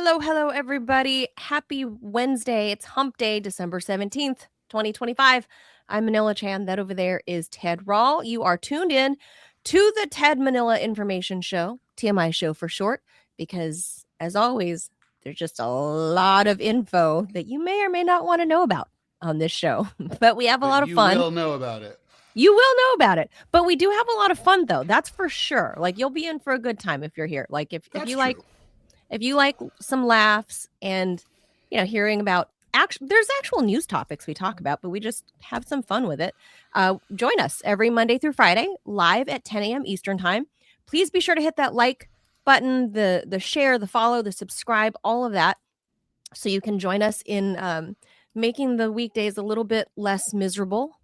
Hello, everybody. Happy Wednesday. It's Hump Day, December 17th, 2025. I'm Manila Chan. That over there is Ted Rall. You are tuned in to the Ted Manila Information Show, TMI Show for short, because as always, there's just a lot of info that you may or may not want to know about on this show. But we have a lot of fun. You will know about it. You will know about it. But we do have a lot of fun, though. That's for sure. Like, you'll be in for a good time if you're here. Like, if you like... If you like some laughs and, hearing about there's actual news topics we talk about, but we just have some fun with it. Join us every Monday through Friday, live at 10 a.m. Eastern time. Please be sure to hit that like button, the share, the follow, the subscribe, all of that, so you can join us in making the weekdays a little bit less miserable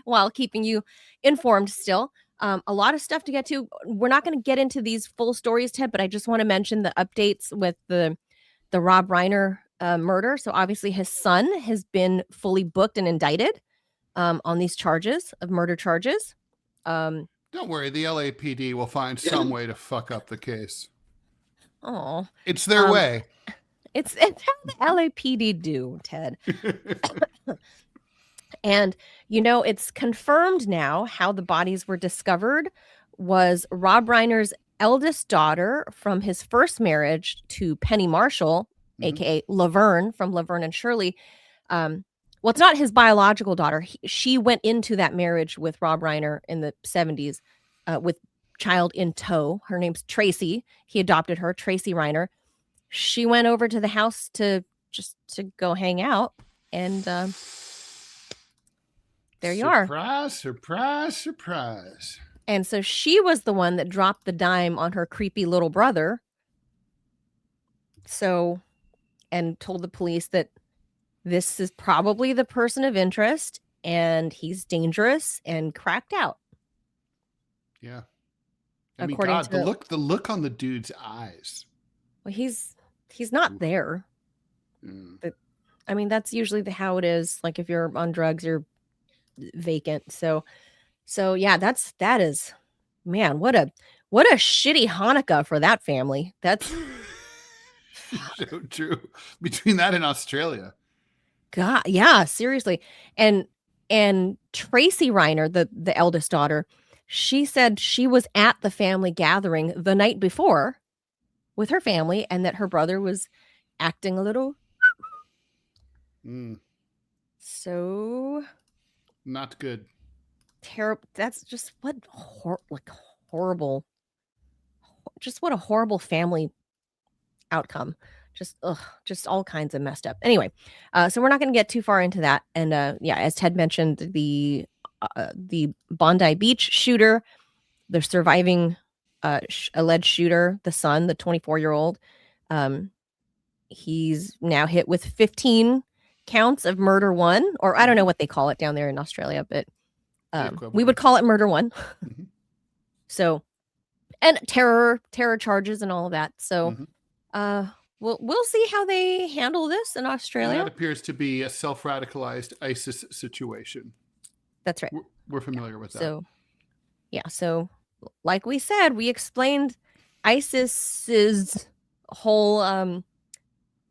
while keeping you informed still. A lot of stuff to get to. We're not going to get into these full stories, Ted, but I just want to mention the updates with the Rob Reiner murder. So obviously his son has been fully booked and indicted on these charges of murder charges. Don't worry, the LAPD will find some way to fuck up the case. Oh, it's their way. It's how the LAPD do, Ted. And, it's confirmed now how the bodies were discovered was Rob Reiner's eldest daughter from his first marriage to Penny Marshall, a.k.a. Laverne from Laverne and Shirley. Well, it's not his biological daughter. She went into that marriage with Rob Reiner in the 70s with child in tow. Her name's Tracy. He adopted her, Tracy Reiner. She went over to the house to go hang out, and... there you are. Surprise. And so she was the one that dropped the dime on her creepy little brother. And told the police that this is probably the person of interest and he's dangerous, and cracked out. Yeah. I mean, God, the look on the dude's eyes. Well, he's not there. That's usually how it is. Like, if you're on drugs, you're vacant. So yeah, that is, man, what a shitty Hanukkah for that family. That's so true. Between that and Australia, God, yeah, seriously. And Tracy Reiner, the eldest daughter, she said she was at the family gathering the night before with her family, and that her brother was acting a little so not good. Terrible. That's just what horrible. Just what a horrible family outcome. Just all kinds of messed up. Anyway, so we're not going to get too far into that. And yeah, as Ted mentioned, the Bondi Beach shooter, the surviving alleged shooter, the son, the 24-year-old, he's now hit with 15 counts of murder one, or I don't know what they call it down there in Australia, but we would call it murder one. So, and terror charges and all of that. So, we'll see how they handle this in Australia. And that appears to be a self-radicalized ISIS situation. That's right. We're familiar with that. So, yeah. So, like we said, we explained ISIS's whole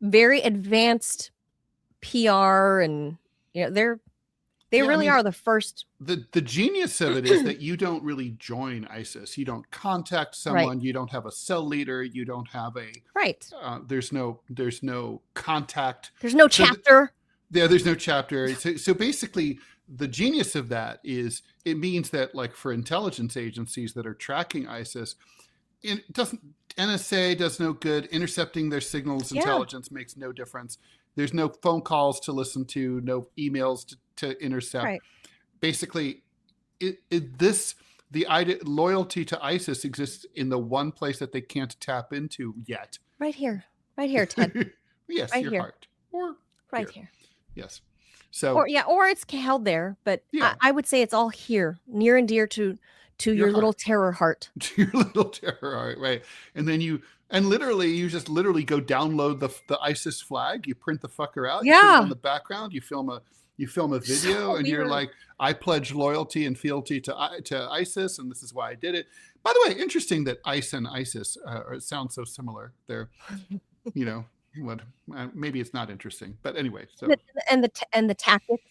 very advanced PR, and they really are the first. The genius of it is that you don't really join ISIS. You don't contact someone. Right. You don't have a cell leader. You don't have a there's no contact. There's no chapter. There's no chapter. So basically, the genius of that is it means that, like, for intelligence agencies that are tracking ISIS, NSA does no good. Intercepting their signals intelligence makes no difference. There's no phone calls to listen to, no emails to intercept. Right. Basically, the loyalty to ISIS exists in the one place that they can't tap into yet. Right here, Ted. Yes, right your here. Heart. Or right here. Yes. So. Or it's held there, but I would say it's all here, near and dear to your little terror heart. To your little terror heart, right? And then you just go download the ISIS flag. You print the fucker out. Yeah. You put it on the background. You film a video, and you're like, I pledge loyalty and fealty to ISIS, and this is why I did it. By the way, interesting that ICE and ISIS sound so similar. They're you know, what maybe it's not interesting, but anyway. So and the tactics.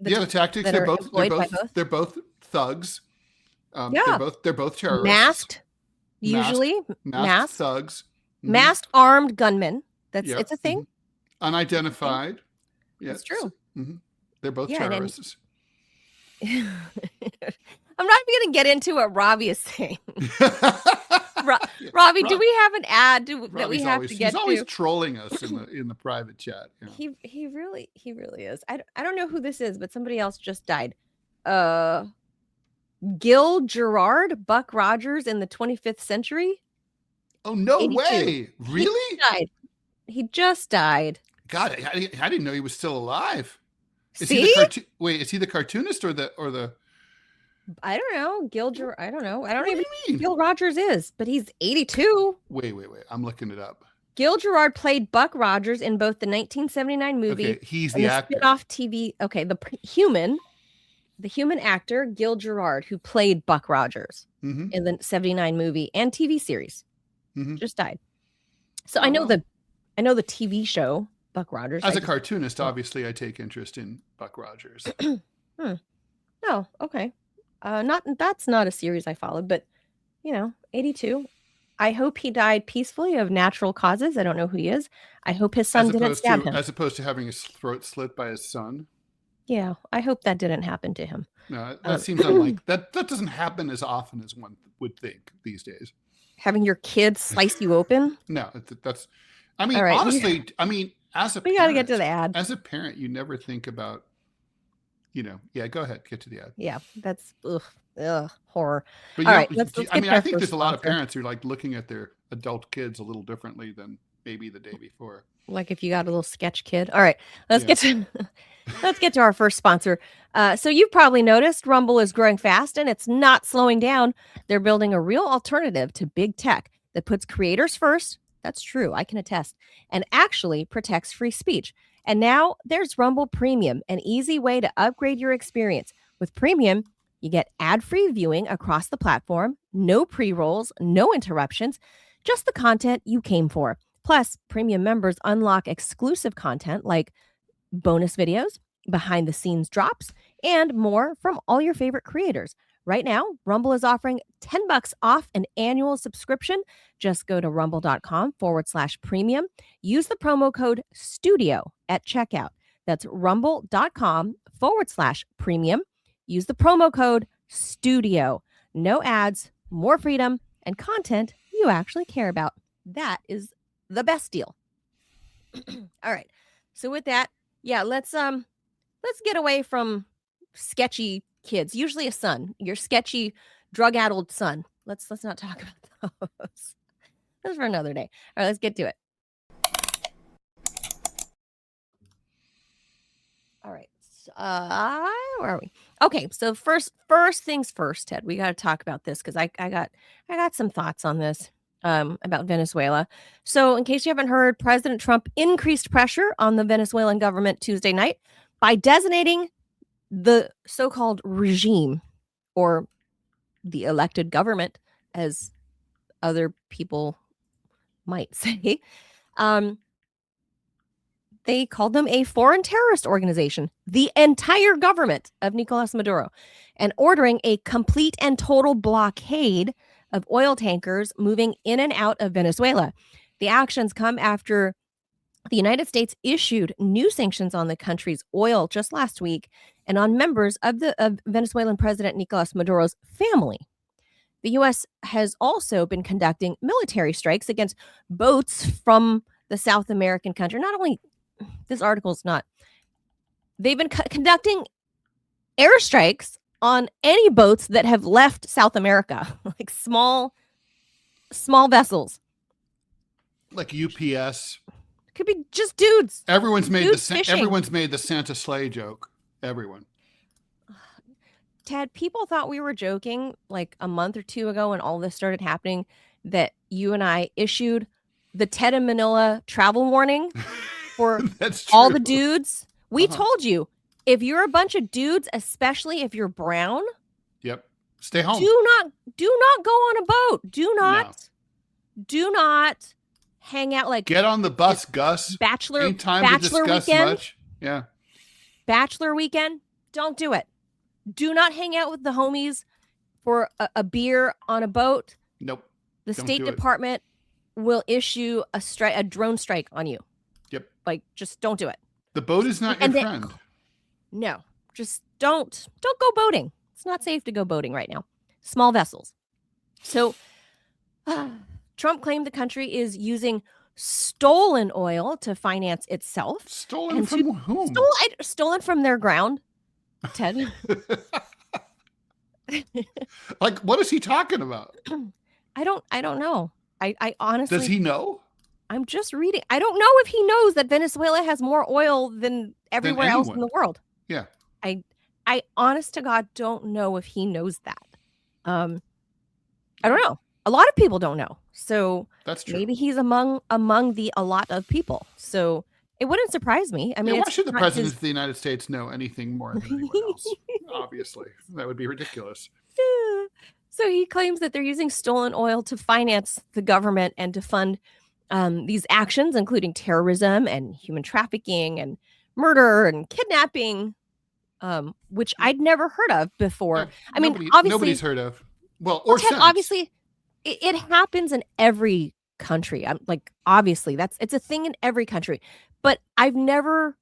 The tactics. They're both thugs. Yeah, they're both terrorists. Masked, usually masked thugs. Masked armed gunmen. It's a thing. Unidentified. Yes, that's true. They're both terrorists. I'm not even going to get into what Robbie is saying. Robbie, do we have an ad that we have to get to? He's always trolling us in the private chat. Yeah. He really is. I don't know who this is, but somebody else just died. Gil Gerard, Buck Rogers in the 25th century. Oh, no 82. Way. Really? He just died. God, I didn't know he was still alive. Is See? Is he the cartoonist or the I don't know. I don't know. I don't even know who Gil Rogers is, but he's 82. Wait. I'm looking it up. Gil Gerard played Buck Rogers in both the 1979 movie. Okay, he's the actor. Spin-off TV. Okay, the human actor Gil Gerard, who played Buck Rogers in the 79 movie and TV series, just died. So I know the TV show Buck Rogers. As a cartoonist, obviously, I take interest in Buck Rogers. Oh, okay. That's not a series I followed, but 82. I hope he died peacefully of natural causes. I don't know who he is. I hope his son didn't stab him. As opposed to having his throat slit by his son. Yeah, I hope that didn't happen to him. No, that seems unlikely. That doesn't happen as often as one would think these days. Having your kid slice you open? No, that's. I mean, right. Honestly, as a we got to get to the ad. As a parent, you never think about. Yeah, go ahead. Get to the ad. Yeah, that's horror. But all right, I think there's a lot of parents who are like looking at their adult kids a little differently than maybe the day before. Like if you got a little sketch kid. All right, let's get to our first sponsor. So you've probably noticed Rumble is growing fast and it's not slowing down. They're building a real alternative to big tech that puts creators first. That's true. I can attest. And actually protects free speech. And now there's Rumble Premium, an easy way to upgrade your experience. With Premium, you get ad-free viewing across the platform, no pre-rolls, no interruptions, just the content you came for. Plus, Premium members unlock exclusive content like bonus videos, behind-the-scenes drops, and more from all your favorite creators. Right now, Rumble is offering $10 off an annual subscription. Just go to rumble.com/premium. Use the promo code STUDIO at checkout. That's rumble.com/premium. Use the promo code STUDIO. No ads, more freedom, and content you actually care about. That is the best deal. All right. So with that, yeah, let's get away from sketchy kids, usually a son, your sketchy drug-addled son. Let's not talk about those. That's for another day. All right, let's get to it. All right. Where are we? Okay, so first things first, Ted. We got to talk about this because I got some thoughts on this about Venezuela. So in case you haven't heard, President Trump increased pressure on the Venezuelan government Tuesday night by designating the so-called regime, or the elected government, as other people might say. They called them a foreign terrorist organization, the entire government of Nicolás Maduro, and ordering a complete and total blockade of oil tankers moving in and out of Venezuela. The actions come after the United States issued new sanctions on the country's oil just last week and on members of Venezuelan President Nicolás Maduro's family. The U.S. has also been conducting military strikes against boats from the South American country. Not only, this article's not, they've been conducting airstrikes on any boats that have left South America, like small vessels. Like UPS. Could be just dudes. Everyone's made the Santa sleigh joke. Everyone. Ted, people thought we were joking like a month or two ago when all this started happening, that you and I issued the Ted and Manila travel warning for all the dudes. We told you, if you're a bunch of dudes, especially if you're brown, yep, stay home. Do not go on a boat. Do not hang out, like get on the bus, Gus. Ain't time to discuss weekend, much. Yeah. Bachelor weekend, don't do it. Do not hang out with the homies for a beer on a boat. Nope. The State Department will issue a drone strike on you. Yep. Like, just don't do it. The boat is not your friend. No, just don't go boating. It's not safe to go boating right now. Small vessels. So Trump claimed the country is using stolen oil to finance itself. Stolen from whom? Stolen from their ground, Ted. Like, what is he talking about? I don't know. I honestly. Does he know? I'm just reading. I don't know if he knows that Venezuela has more oil than everywhere else in the world. Yeah. I honest to God don't know if he knows that. I don't know. A lot of people don't know. So that's true. Maybe he's among a lot of people. So it wouldn't surprise me. I mean, why should the president of the United States know anything more than anyone else? Obviously, that would be ridiculous. So he claims that they're using stolen oil to finance the government and to fund these actions, including terrorism and human trafficking and murder and kidnapping, which I'd never heard of before. I mean, obviously nobody's heard of. Well, or Ted, obviously, it happens in every country. I'm like, obviously, it's a thing in every country. But I've never,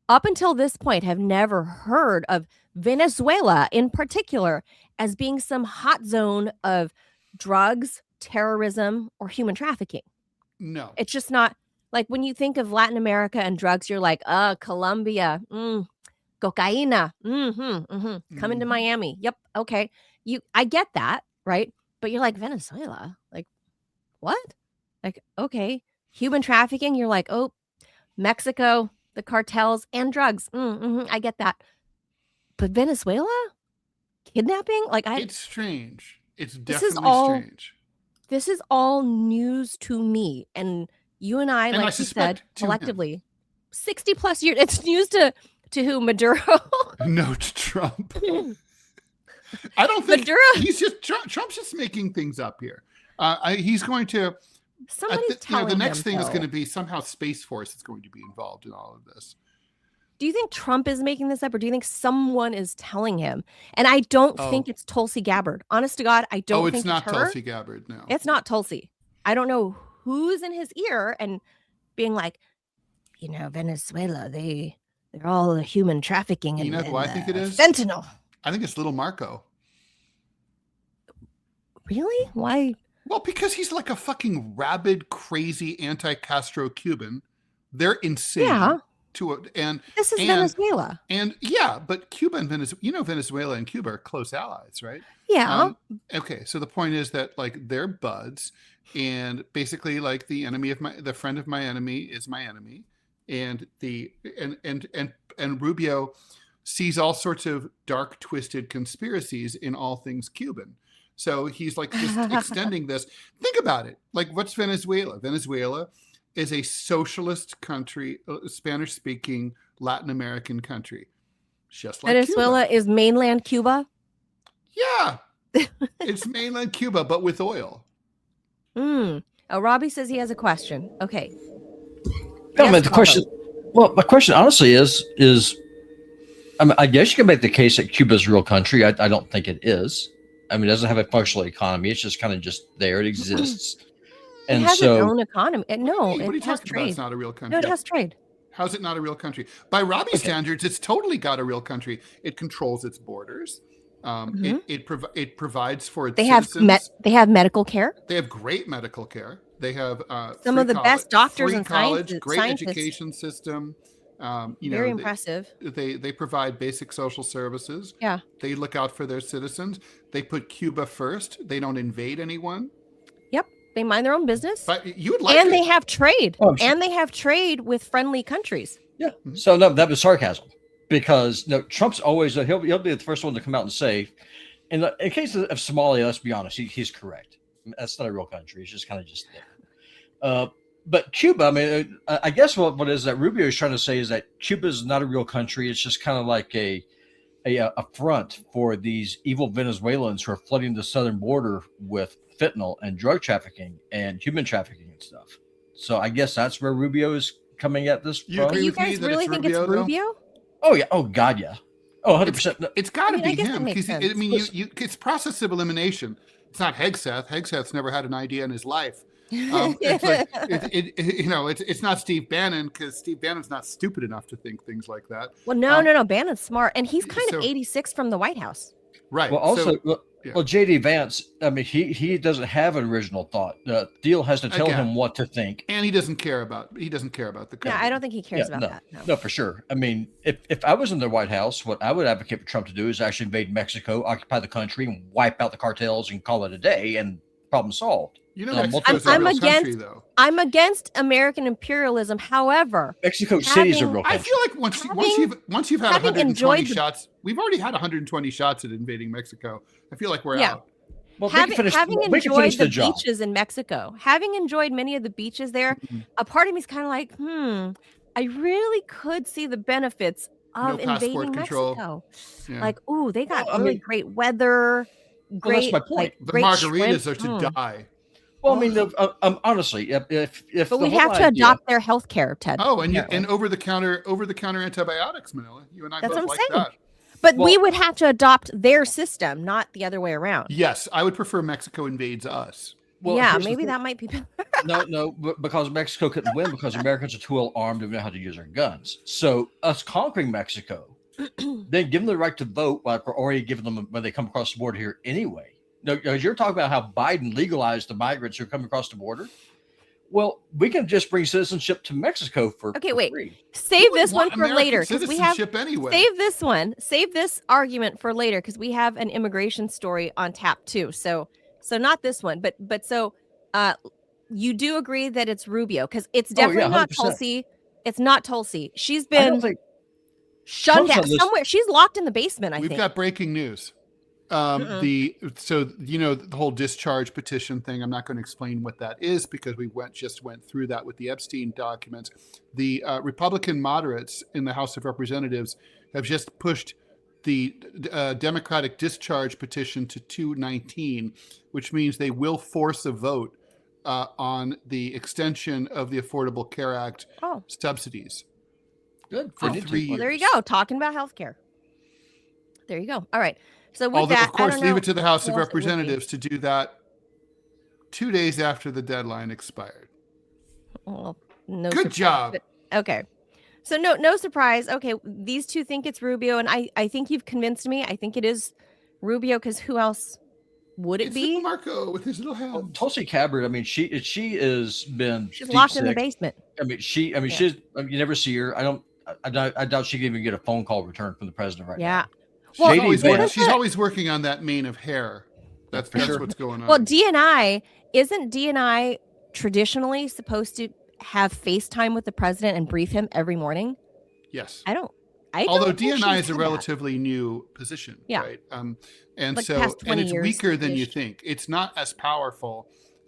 up until this point, have never heard of Venezuela in particular as being some hot zone of drugs, terrorism, or human trafficking. No. It's just not like when you think of Latin America and drugs, you're like, Colombia, cocaína, coming to Miami. Yep. Okay. I get that, right? But you're like, Venezuela, like, what? Like, okay. Human trafficking, you're like, oh, Mexico, the cartels, and drugs. I get that. But Venezuela? Kidnapping? Like, it's strange. It's definitely strange. This is all news to me. And you and I, like you said, collectively, 60 plus years. It's news to who? Maduro? No, to Trump. I don't think Maduro. Trump's just making things up here. He's going to. Somebody's telling the next him, thing though. is going to be somehow Space Force is going to be involved in all of this. Do you think Trump is making this up, or do you think someone is telling him? And I don't think it's Tulsi Gabbard. Honest to God, I don't think it's not her. Tulsi Gabbard, no. It's not Tulsi. I don't know who's in his ear and being like, Venezuela, they're all human trafficking. You know who I think it is? Fentanyl. I think it's little Marco. Really? Why? Well, because he's like a fucking rabid, crazy anti-Castro Cuban. They're insane. Yeah. This is Venezuela. And yeah, but Cuba and Venezuela, Venezuela and Cuba are close allies, right? Yeah. Okay, so the point is that like they're buds, and basically like the friend of my enemy is my enemy, and and Rubio sees all sorts of dark, twisted conspiracies in all things Cuban. So he's like just extending this. Think about it. Like, what's Venezuela? Venezuela is a socialist country, Spanish-speaking Latin American country, just like Venezuela Cuba. Is mainland Cuba. Yeah, it's mainland Cuba, but with oil. Robbie says he has a question. Okay. No, yes, the question. Well, my question honestly is I mean, I guess you can make the case that Cuba is a real country. I don't think it is. I mean, it doesn't have a functional economy. It's just kind of just there. It exists. And it has its own economy. No, what are you talking about? It's not a real country. No, it has trade. How's it not a real country? By Robbie's standards, it's totally got a real country. It controls its borders. It provides for its citizens. They have medical care. They have great medical care. They have some of the best doctors and college, great education system. Very impressive. They provide basic social services. Yeah. They look out for their citizens. They put Cuba first. They don't invade anyone. Yep. They mind their own business. But you would like and they have trade. Oh, sure. And they have trade with friendly countries. Yeah. So no, that was sarcasm, because Trump's always he'll be the first one to come out and say, in case of Somalia, let's be honest, he's correct. That's not a real country. It's just kind of just there. But Cuba, I mean, I guess what is that Rubio is trying to say is that Cuba is not a real country. It's just kind of like a a front for these evil Venezuelans who are flooding the southern border with fentanyl and drug trafficking and human trafficking and stuff. So I guess that's where Rubio is coming at this You from. agree You with me guys that really it's think Rubio, it's though? Rubio? Oh yeah. Oh God, yeah. Oh, 100%. It's got to I mean, I be guess that him makes because I sense. mean, it's process of elimination. It's not Hegseth. Hegseth's never had an idea in his life. It's like it's not Steve Bannon because Steve Bannon's not stupid enough to think things like that. Well, no. Bannon's smart, and he's kind of So- 86 from the White House. Right. Well, also, yeah. well, JD Vance. I mean, he doesn't have an original thought. Deal has to tell Again. him what to think. And he doesn't care about the code. Yeah, I don't think he cares about no, that. No. no, for sure. I mean, if I was in the White House, what I would advocate for Trump to do is actually invade Mexico, occupy the country, and wipe out the cartels and call it a day, and problem solved. You know, I'm Mexico's a I'm real country, against- though. I'm against American imperialism. However, Mexico City is a having- real I country. feel like once you've had having 120 enjoyed the- shots, we've already had 120 shots at invading Mexico. I feel like we're Yeah. out. Well, having we can enjoyed finish the job. beaches in Mexico, having enjoyed many of the beaches there, Mhm. a part of me is kind of like, I really could see the benefits No of passport invading control. Mexico. Yeah. Like, ooh, they got Well, I really mean- great weather, great, my point. like the great margaritas shrimp. are to die. Well, I mean, honestly, if But the we whole have to idea- adopt their health care, Ted. Oh, and apparently. over the counter antibiotics, Manila. You and I That's both what I'm like saying. that. But we well- would have to adopt their system, not the other way around. Yes, I would prefer Mexico invades us. well, yeah, here's the maybe thing. that might be better. No, because Mexico couldn't win because Americans are too well armed and know how to use their guns. So us conquering Mexico, then give them the right to vote, like we're already giving them when they come across the border here anyway. No, because you're talking about how Biden legalized the migrants who are coming across the border. Well, we can just bring citizenship to Mexico for Okay, for wait. free. Save this one for American later because we have citizenship anyway. save this one. Save this argument for later because we have an immigration story on tap too. So not this one, but so you do agree that it's Rubio because it's definitely not 100%. Tulsi. It's not Tulsi. She's I don't been think shut Trump's down on this- somewhere. She's locked in the basement. I We've think. got breaking news. The whole discharge petition thing. I'm not going to explain what that is because we just went through that with the Epstein documents. The Republican moderates in the House of Representatives have just pushed the Democratic discharge petition to 219, which means they will force a vote on the extension of the Affordable Care Act Oh, good. subsidies They for need to. 3 years. well, there you go. Talking about healthcare. There you go. All right. So with Although, that, of course, I don't leave know it to the House who of else it would be. Representatives to do that 2 days after the deadline expired. Well, no Good surprise, job. but- okay. So no surprise. Okay, these two think it's Rubio, and I think you've convinced me. I think it is Rubio because who else would it It's be? little Marco with his little Well, hand. Tulsi Gabbard, I mean, she has been She's deep locked in the sick. basement. I mean, she's. You never see her. I doubt she can even get a phone call returned from the president right Yeah. now. Well, JD Vance- She's always working on that mane of hair. That's sure. what's going on. Well, isn't DNI traditionally supposed to have FaceTime with the president and brief him every morning? yes. I don't Although think DNI she's is a done that. relatively new position, Yeah. right? And Like so, past and 20 it's years weaker than you ish. think. It's not as powerful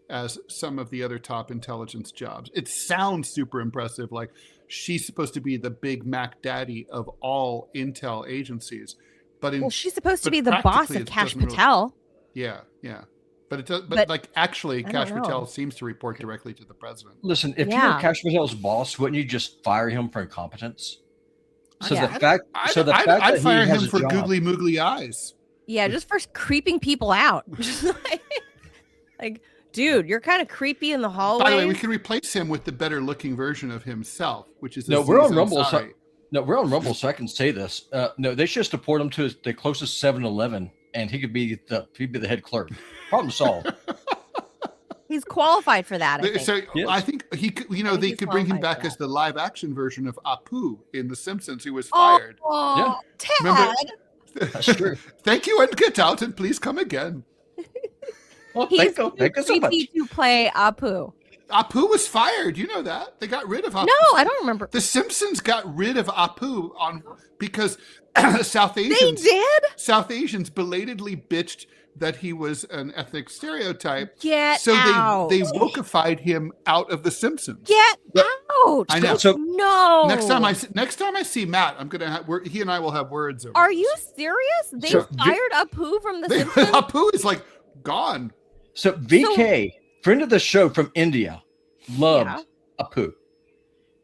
as some of the other top intelligence jobs. It sounds super impressive, like she's supposed to be the big Mac Daddy of all intel agencies, but Well, she's supposed to but be the boss practically of it Cash doesn't really- Patel. yeah, but it does. But, But like actually, I Cash don't know. Patel seems to report directly to the president. Listen, if Yeah. you're Cash Patel's boss, wouldn't you just fire him for incompetence? So Yeah. the fact, I'd that fire he has him a for job, googly moogly eyes. Yeah, just for creeping people out. Just like, dude, you're kind of creepy in the hallway. By the way, we can replace him with the better looking version of himself, which is No, we're on Aziz Rumble, so- Ansari. No, we're on Rumble, so I can say this. No, they should deport him to the closest 7-Eleven, and he could be the head clerk. Problem solved. He's qualified for that. I think. So Yes. I think he could, I think they he's could bring him qualified back for as the live action version of Apu in The Simpsons, who was fired. Oh, Ted. Remember- That's true. Thank you and get out and please come again. Well, He's thank you so much. creepy to play Apu. Apu was fired. You know that. They got rid of Apu. No, I don't remember. The Simpsons got rid of Apu because South They Asians did? Asians belatedly bitched that he was an ethnic stereotype. Get So out. they wokeified him out of The Simpsons. Get But- out. Don't. I know. So No. Next time I see Matt, I'm gonna have, he and I will have words. Over Are this. you serious? They So fired Apu from the Simpsons? Apu is like gone. So VK, friend of the show from India, loved Yeah. Apu.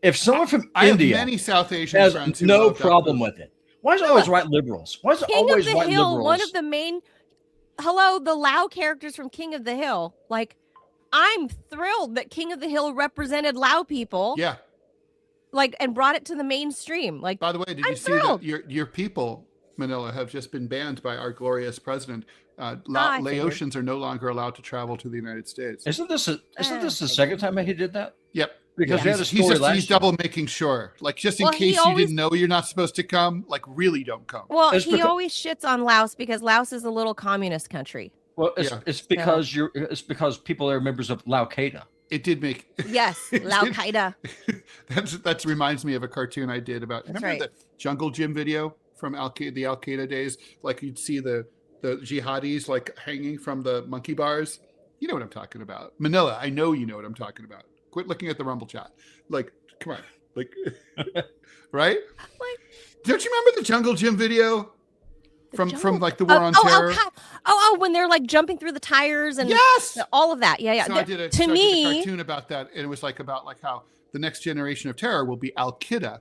If someone from I India have many South Asian has friends who no love problem Apu. with it, why is it always white liberals? Why is it King always of the white Hill, liberals? one of the main the Lao characters from King of the Hill. Like, I'm thrilled that King of the Hill represented Lao people. Yeah. Like, and brought it to the mainstream. Like, By the way, did I'm you see thrilled. that your people, Manila, have just been banned by our glorious president? I Laotians are no longer allowed to travel to the United States. Isn't this the second time he did that? Yep. Because Yeah, we had a story last he's year. double making sure, like, just in Well, case he always- you didn't know you're not supposed to come, like, really don't come. well, It's he because- always shits on Laos because Laos is a little communist country. Well, Yeah. it's because it's because people are members of Lao Qaeda. It did make Yes, Lao Qaeda. that reminds me of a cartoon I did about. That's Remember right. the Jungle Gym video from the Al Qaeda days? Like, you'd see the jihadis like hanging from the monkey bars. You know what I'm talking about, Manila. I know you know what I'm talking about. Quit looking at the Rumble chat. Like, come on, like, right? Like, don't you remember the Jungle Gym video from jungle- like the War on Terror? When they're like jumping through the tires and Yes. all of that. Yeah. So I did a to me, cartoon about that, and it was like about like how the next generation of terror will be Al Qaeda,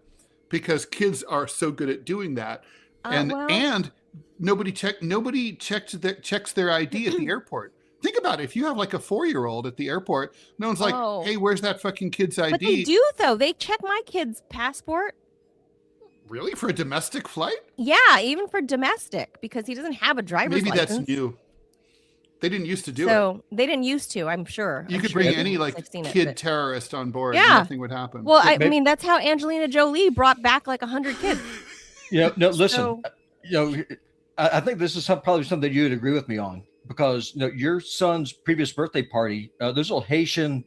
because kids are so good at doing that, and nobody checks their ID at the airport. Think about it. If you have like a 4-year-old at the airport, no one's like, "Hey, where's that fucking kid's ID?" But they do though. They check my kid's passport. Really, for a domestic flight? Yeah, even for domestic, because he doesn't have a driver's Maybe license. that's new. They didn't used to do it. So they didn't used to. I'm sure. You I'm could sure bring they any did like since I've seen it, kid but- terrorist on board. Yeah. And nothing would happen. Well, I maybe- mean, that's how Angelina Jolie brought back like 100 kids. No, listen. So- I think this is probably something you'd agree with me on, because your son's previous birthday party, those little Haitian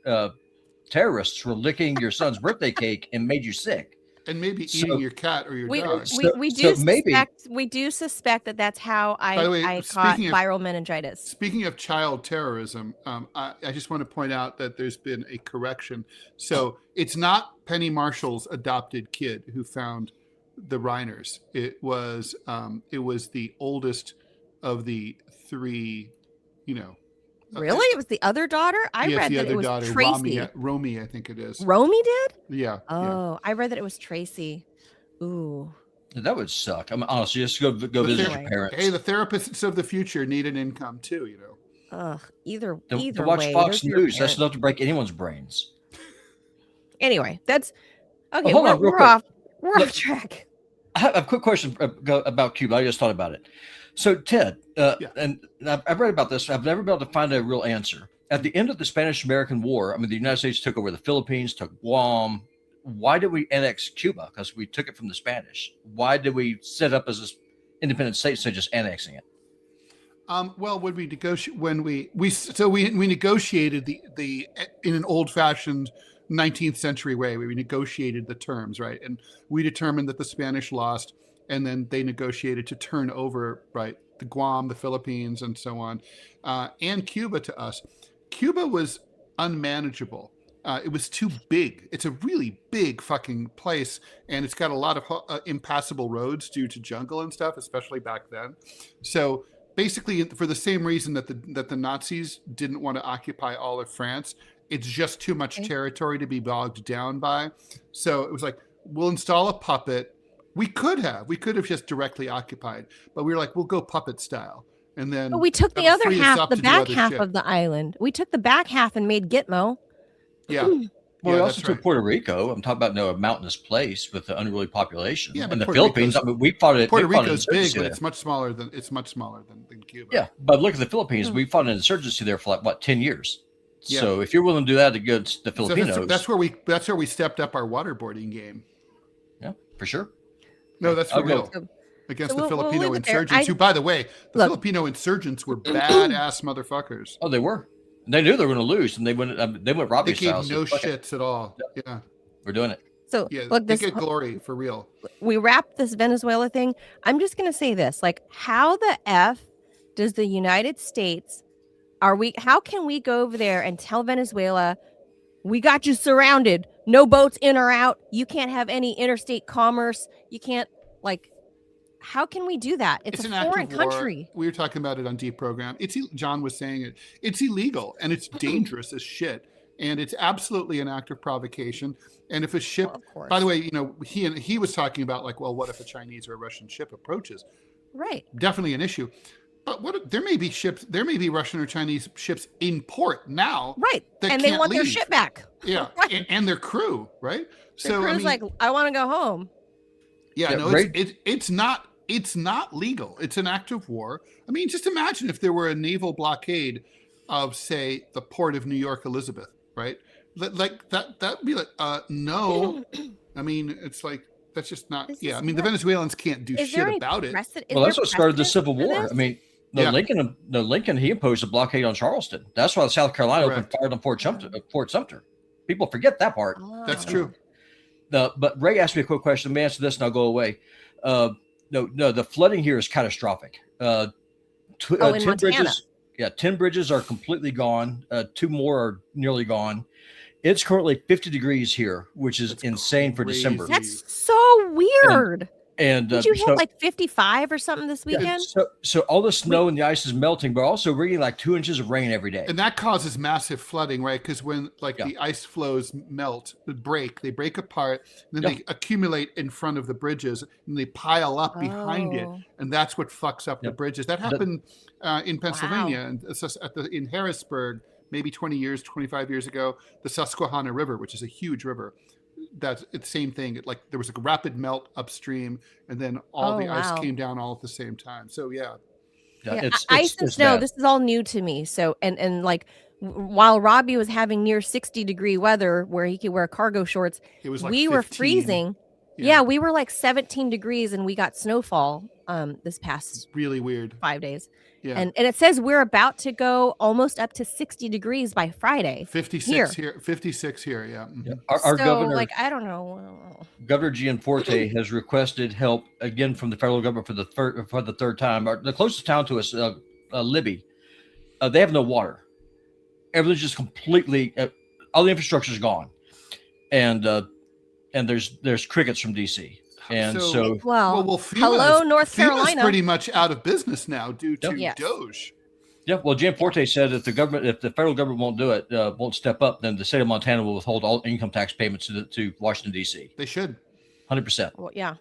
terrorists were licking your son's birthday cake and made you sick. And maybe eating your cat or your We dog. we do suspect that that's how By the way, I caught speaking of- viral meningitis. Speaking of child terrorism, I just want to point out that there's been a correction. So it's not Penny Marshall's adopted kid who found the Reiners. It was the oldest of the three, Really? It was the other daughter? I yes, read the that other it was daughter, Tracy. Romy, I think it is. Romy did? Yeah. Oh, I read that it was Tracy. Ooh. That would suck. I mean, honestly, just go visit your parents. Hey, the therapists of the future need an income too, Ugh. Either To watch way, Fox those are your News, that's parents. enough to break anyone's brains. Anyway, that's okay. Hold on, real we're quick. off. We're Look, off track. I have a quick question about Cuba. I just thought about it. So, Ted, and I've read about this. I've never been able to find a real answer. At the end of the Spanish-American War, I mean, the United States took over the Philippines, took Guam. Why did we annex Cuba? Because we took it from the Spanish. Why did we set up as an independent state instead of just annexing it? Well, when we negotiated the in an old-fashioned 19th century way. We negotiated the terms, right? And we determined that the Spanish lost, and then they negotiated to turn over, right, the Guam, the Philippines, and so on, and Cuba to us. Cuba was unmanageable. It was too big. It's a really big fucking place, and it's got a lot of impassable roads due to jungle and stuff, especially back then. So basically, for the same reason that the Nazis didn't want to occupy all of France, it's just too much territory to be bogged down by. So it was like, we'll install a puppet. We could have just directly occupied, but we were like, we'll go puppet style. And then But we took the other free us half, up the to do back other half shit. of the island. We took the back half and made Gitmo. Yeah. Well, we Yeah, also that's took right. Puerto Rico. I'm talking about a mountainous place with an unruly population. Yeah, but and the Puerto Philippines. Rico's- I mean, we fought it. Puerto we fought an Rico's big, insurgency but there. it's much smaller than Cuba. Yeah, but look at the Philippines. We fought an insurgency there for like what 10 years. Yeah. So if you're willing to do that against the So Filipinos, that's where we stepped up our waterboarding game. yeah, for sure. No, that's for I'll go. real. Against So the we'll Filipino leave it there. insurgents, who, by the way, the Look. Filipino insurgents were badass motherfuckers. Oh, they were. They knew they were going to lose, and they went They Robbie gave style. no So, fuck it, shits at all. Yeah, we're doing it. So yeah. look, They this get glory for real. we wrap this Venezuela thing. I'm just gonna say this: like, how the f does the United States how can we go over there and tell Venezuela we got you surrounded? no boats in or out. You can't have any interstate commerce. You can't, like, how can we do that? It's a an act foreign of war. country. We were talking about it on Deprogram. John was saying it. It's illegal and it's dangerous as shit. And it's absolutely an act of provocation. And if a ship, Well, of course. by the way, you know, he was talking about like, well, what if a Chinese or a Russian ship approaches? Right. Definitely an issue. But there may be Russian or Chinese ships in port now. Right. That And they can't want their leave. ship back. Yeah. Right. And their crew, right? The crew's like, I want to go home. Yeah, Yeah, no, right. it's not legal. It's an act of war. I mean, just imagine if there were a naval blockade of, say, the port of New York Elizabeth, right? Like that'd be like, no. I mean, it's like, that's just not. This Yeah, is I mean, the what- Venezuelans can't do Is shit there any about it. Well, that's what started the Civil precedent for War. this? I mean, Yeah. Lincoln, he imposed a blockade on Charleston. That's why South Carolina opened Correct. fire on Fort Sumter. People forget that part. That's Oh. true. But Ray asked me a quick question. Let me answer this and I'll go away. No, the flooding here is catastrophic. In 10 Montana. bridges. Yeah, 10 bridges are completely gone. 2 more are nearly gone. It's currently 50 degrees here, which is That's insane for crazy. December. That's so weird. And Did you so, hit like 55 or something this weekend? so all the snow and the ice is melting, but also we're getting like 2 inches of rain every day. And that causes massive flooding, right? Because when Yeah. the ice flows melt, they break apart, then Yeah. they accumulate in front of the bridges and they pile up behind it. Oh. And that's what fucks up the Yep. bridges. That happened in Pennsylvania and it's just in Harrisburg, maybe 25 years ago, the Susquehanna River, which is a huge river. It's the same thing. Like there was a rapid melt upstream and then all the ice wow. came down all at the same time. So yeah. Yeah, ice and snow. bad. This is all new to me. So, and like while Robbie was having near 60-degree weather where he could wear cargo shorts, It was like we were 15. freezing. Yeah, we were like 17 degrees and we got snowfall this past Really weird. 5 days. Yeah. And it says we're about to go almost up to 60 degrees by Friday. 56 here. 56 here. Yeah. Mhm. Yeah. Our so, governor, like, I don't know. Governor Gianforte, has requested help again from the federal government for the third time. The closest town to us, Libby, they have no water. Everything's just completely, all the infrastructure is gone, and there's crickets from DC, and so Well, FEMA hello, North FEMA's Carolina. pretty much out of business now due to Yes. Doge. yeah. Well, Gianforte said if the federal government won't do it, won't step up, then the state of Montana will withhold all income tax payments to Washington D.C. They should. 100%. Well, yeah.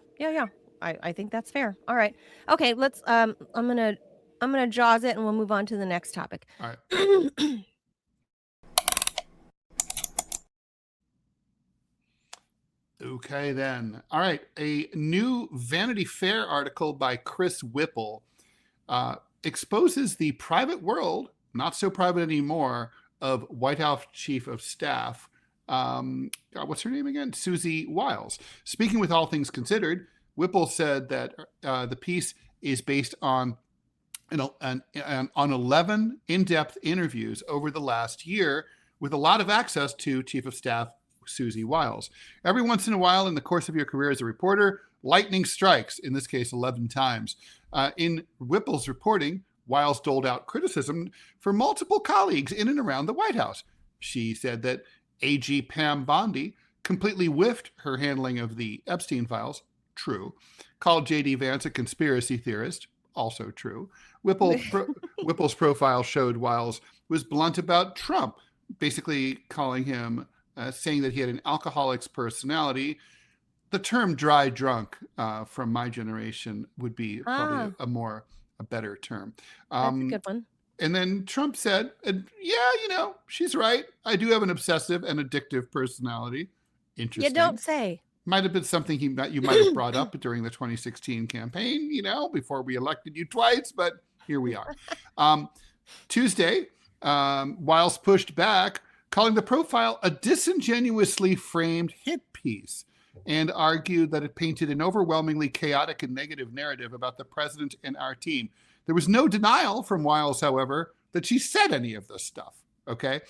I think that's fair. All right. Okay. Let's. I'm gonna jaws it, and we'll move on to the next topic. All right. Okay, then. All right. A new Vanity Fair article by Chris Whipple exposes the private world, not so private anymore, of White House Chief of Staff. What's her name again? Susie Wiles. Speaking with All Things Considered, Whipple said that the piece is based on 11 in-depth interviews over the last year with a lot of access to Chief of Staff Susie Wiles. Every once in a while in the course of your career as a reporter, lightning strikes, in this case 11 times. In Whipple's reporting, Wiles doled out criticism for multiple colleagues in and around the White House. She said that AG Pam Bondi completely whiffed her handling of the Epstein files, true. Called J.D. Vance a conspiracy theorist, also true. Whipple's profile showed Wiles was blunt about Trump, basically calling him, saying that he had an alcoholic's personality. The term dry drunk from my generation would be probably a better term. That's a good one. And then Trump said, yeah, she's right. I do have an obsessive and addictive personality. Interesting. You don't say. Might have been something you might have brought up during the 2016 campaign, before we elected you twice, but here we are. Tuesday, Wiles pushed back, calling the profile a disingenuously framed hit piece, and argued that it painted an overwhelmingly chaotic and negative narrative about the president and our team. There was no denial from Wiles, however, that she said any of this stuff. Okay.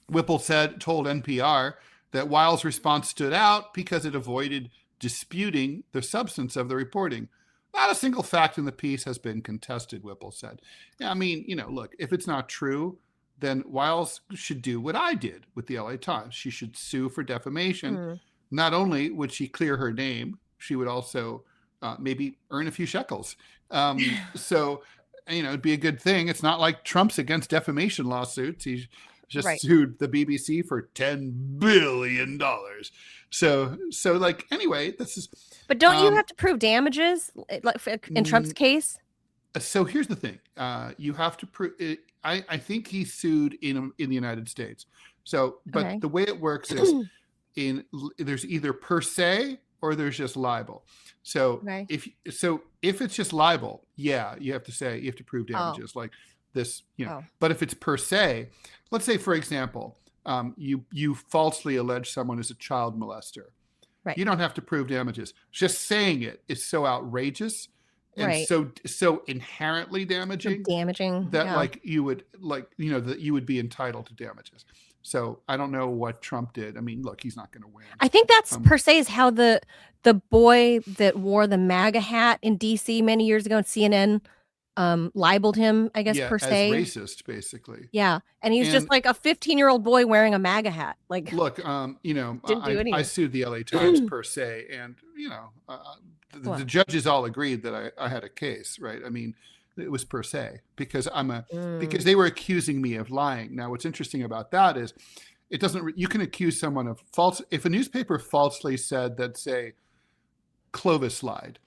Whipple told NPR that Wiles' response stood out because it avoided disputing the substance of the reporting. Not a single fact in the piece has been contested, Whipple said. Yeah, I mean, look, if it's not true, then Wiles should do what I did with the LA Times. She should sue for defamation. Mm. Not only would she clear her name, she would also maybe earn a few shekels. So, it'd be a good thing. It's not like Trump's against defamation lawsuits. He just sued the BBC for $10 billion. So like, anyway, this is. But don't you have to prove damages in Trump's case? So here's the thing. You have to prove. I think he sued in the United States. So, but the way it works is there's either per se or there's just libel. So if it's just libel, you have to prove damages like this, But if it's per se, let's say, for example, you falsely allege someone is a child molester. Right. You don't have to prove damages. Just saying it is so outrageous and so inherently damaging that you would be entitled to damages. So I don't know what Trump did. I mean, look, he's not going to win. I think that's per se is how the boy that wore the MAGA hat in DC many years ago on CNN libeled him, I guess, per se. As racist, basically. Yeah. And he's just like a 15-year-old boy wearing a MAGA hat. Like, look, I sued the LA Times per se, and the judges all agreed that I had a case, right? I mean, it was per se because because they were accusing me of lying. Now, what's interesting about that is you can accuse someone of false. If a newspaper falsely said that, say, Clovis lied,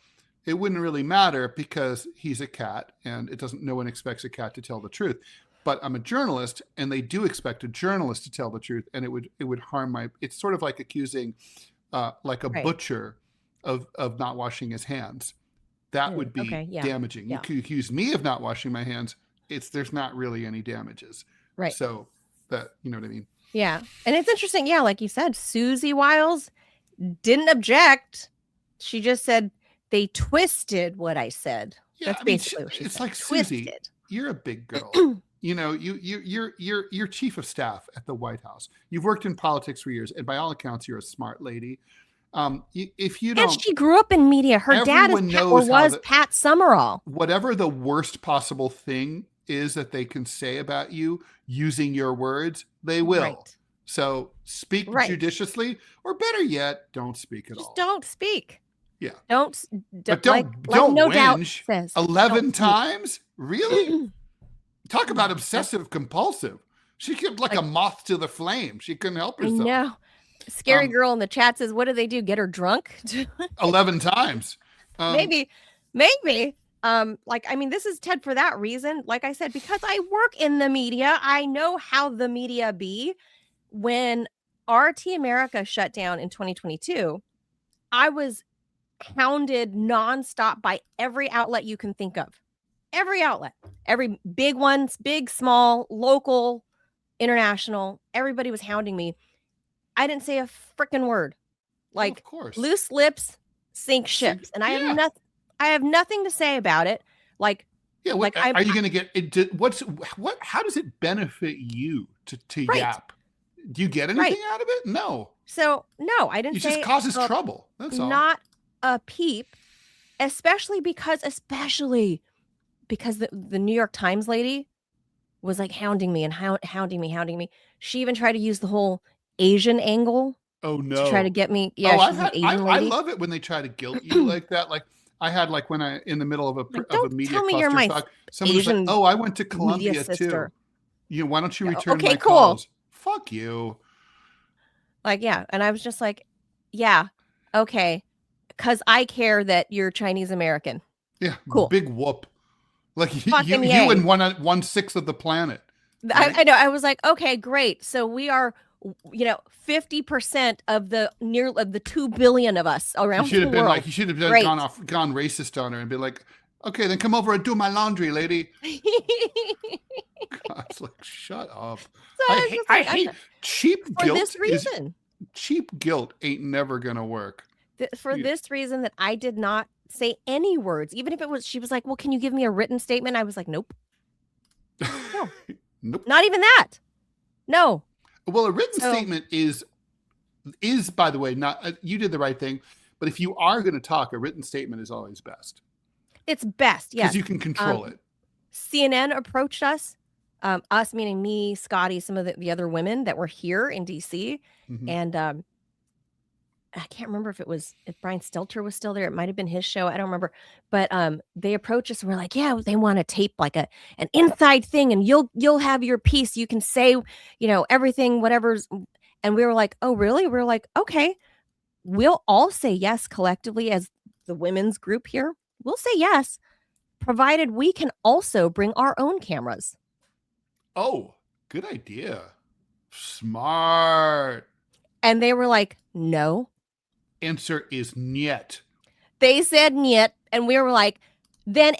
it wouldn't really matter because he's a cat and no one expects a cat to tell the truth. But I'm a journalist and they do expect a journalist to tell the truth, and it would harm it's sort of like accusing like a butcher of not washing his hands. That would be damaging. You could accuse me of not washing my hands. There's not really any damages. Right. So that, you know what I mean? Yeah. And it's interesting. Yeah. Like you said, Susie Wiles didn't object. She just said they twisted what I said. Yeah, that's basically what she said. It's like, Susie, you're a big girl. You're chief of staff at the White House. You've worked in politics for years, and by all accounts, you're a smart lady. If you don't, and she grew up in media. Her dad was Pat Summerall. Whatever the worst possible thing is that they can say about you using your words, they will. Right. So speak judiciously, or better yet, don't speak at all. Just don't speak. Yeah. Don't no whinge 11 times. Really? Talk about obsessive compulsive. She kept like a moth to the flame. She couldn't help herself. No. Scary girl in the chat says, what do they do? Get her drunk? 11 times. Maybe. This is Ted for that reason. Like I said, because I work in the media, I know how the media be. When RT America shut down in 2022, I was hounded nonstop by every outlet you can think of. Every outlet, every big ones, big, small, local, international, everybody was hounding me. I didn't say a freaking word. Like, of course. Loose lips sink ships, and I have nothing to say about it. Like, are you going to get it? How does it benefit you to yap? Do you get anything out of it? No. So no, I didn't. It just causes trouble. That's all. Not a peep, especially because the New York Times lady was like hounding me and hounding me. She even tried to use the whole Asian angle. Oh no! To try to get me. Yeah, I love it when they try to guilt you like that. Like I had when I in the middle of a media clusterfuck, someone was like, "Oh, I went to Columbia too. Why don't you return my calls?" Fuck you. And I was just like, yeah, okay, because I care that you're Chinese American. Yeah, cool. Big whoop. Like you and 1/6 of the planet. Right? I know. I was like, okay, great. So we are, 50% of the 2 billion of us around the world. You should have gone racist on her and be like, okay, then come over and do my laundry, lady. God, it's like, shut up. So I hate cheap guilt. For this reason. Cheap guilt ain't never gonna work. This reason that I did not say any words, even if she was like, well, can you give me a written statement? I was like, nope. No. Nope. Not even that. No. Well, a written statement is by the way, not you did the right thing, but if you are going to talk, a written statement is always best. It's best, yes. Because you can control it. CNN approached us Us meaning me, Scotty, some of the other women that were here in DC, Mhm. and I can't remember if Brian Stelter was still there. It might have been his show. I don't remember. But they approached us and we're like, yeah, they want to tape like an inside thing, and you'll have your piece. You can say, everything, whatever's. And we were like, oh, really? We're like, okay, we'll all say yes collectively as the women's group here. We'll say yes, provided we can also bring our own cameras. Oh, good idea. Smart. And they were like, no. Answer is niet. They said niet, and we were like, then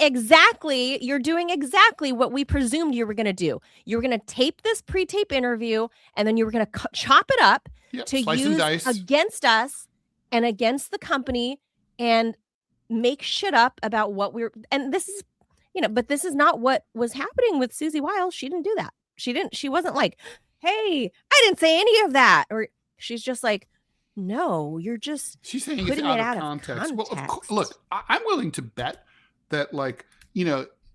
you're doing exactly what we presumed you were going to do. You were going to tape this pre-tape interview, and then you were going to chop it up to use against us and against the company and make shit up about what and this is, but this is not what was happening with Susie Wiles. She didn't do that. She wasn't like, hey, I didn't say any of that. Or she's just like, no, she's saying putting it's out of context. Well, look, I'm willing to bet that, like,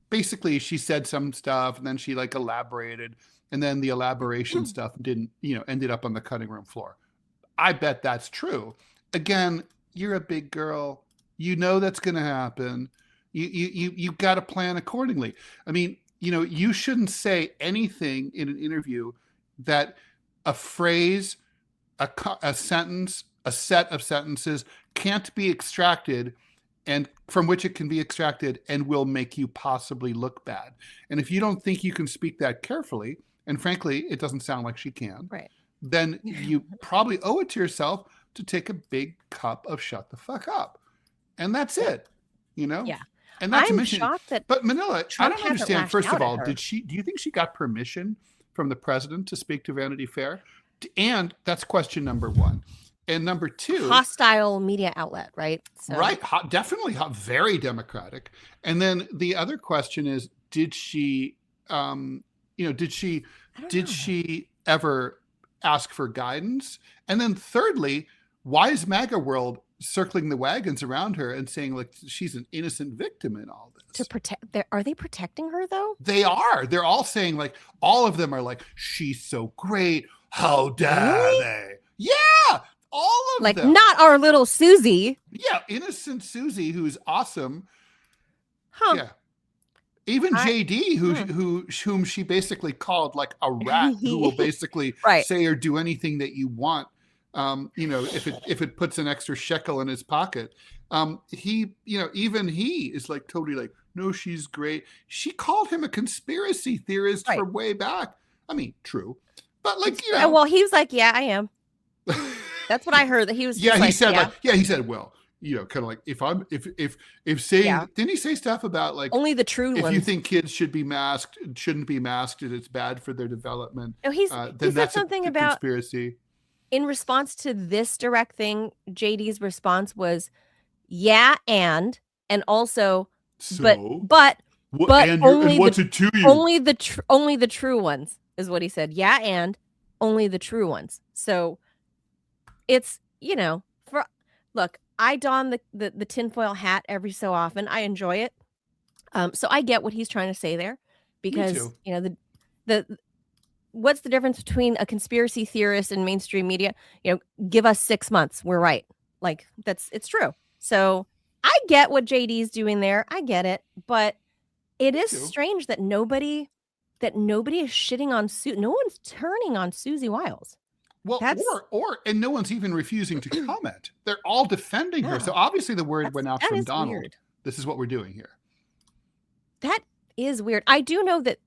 basically she said some stuff and then she like elaborated, and then the elaboration stuff didn't, ended up on the cutting room floor. I bet that's true. Again, you're a big girl. That's going to happen. You've got to plan accordingly. I mean, you shouldn't say anything in an interview that a phrase, a sentence, a set of sentences can't be extracted, and from which it can be extracted and will make you possibly look bad. And if you don't think you can speak that carefully, and frankly, it doesn't sound like she can, right, then you probably owe it to yourself to take a big cup of shut the fuck up. And that's it, Yeah. And not to I'm mention, shocked that but Manila, Trump I don't understand. First of all, do you think she got permission from the president to speak to Vanity Fair? And that's question number one. And number two, hostile media outlet, right? So. Right. Definitely very democratic. And then the other question is, did she, did she ever ask for guidance? And then thirdly, why is MAGA world circling the wagons around her and saying like she's an innocent victim in all this? To protect, are they protecting her though? They are. They're all saying, like, all of them are like, she's so great. How dare they? Yeah, all of them. Like, not our little Susie. Yeah, innocent Susie, who's awesome. Huh. Yeah. Even JD, whom she basically called like a rat, who will basically say or do anything that you want. If it puts an extra shekel in his pocket, even he is like totally like, no, she's great. She called him a conspiracy theorist from way back. I mean, true, but like, well, he was like, yeah, I am. That's what I heard. That he was. Yeah, he said he said, well, kind of like if saying, didn't he say stuff about like only the true if ones. you think kids shouldn't be masked, and it's bad for their development. No, he said something about conspiracy. In response to this direct thing, JD's response was, yeah, and also, but only what's it to you? Only the true ones is what he said. Yeah, and only the true ones. So it's, look, I don the tinfoil hat every so often. I enjoy it. So I get what he's trying to say there, because the what's the difference between a conspiracy theorist and mainstream media? Give us 6 months. We're right. Like it's true. So I get what JD's doing there. I get it, but it is strange that nobody is shitting on no one's turning on Susie Wiles. Well, and no one's even refusing to comment. They're all defending her. So obviously the word went out from Donald. Weird. This is what we're doing here. That is weird. I do know that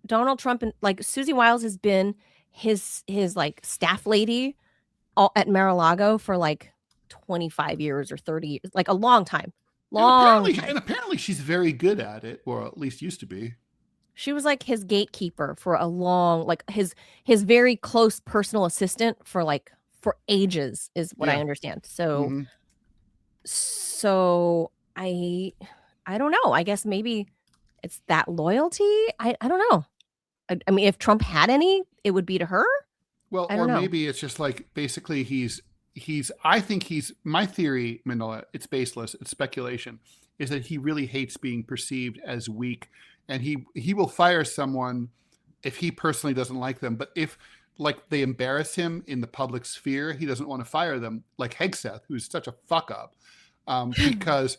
Donald Trump and like Susie Wiles has been his like staff lady at Mar-a-Lago for like 25 years or 30 years, like a long time. And apparently she's very good at it, or at least used to be. She was like his gatekeeper for a long, like his very close personal assistant for ages is what I understand. So, I don't know. I guess maybe it's that loyalty. I don't know. I mean, if Trump had any, it would be to her. Well, or maybe it's just like basically I think my theory, Manila, it's baseless, it's speculation, is that he really hates being perceived as weak, and he will fire someone if he personally doesn't like them, but if like they embarrass him in the public sphere, he doesn't want to fire them, like Hegseth, who's such a fuck up, because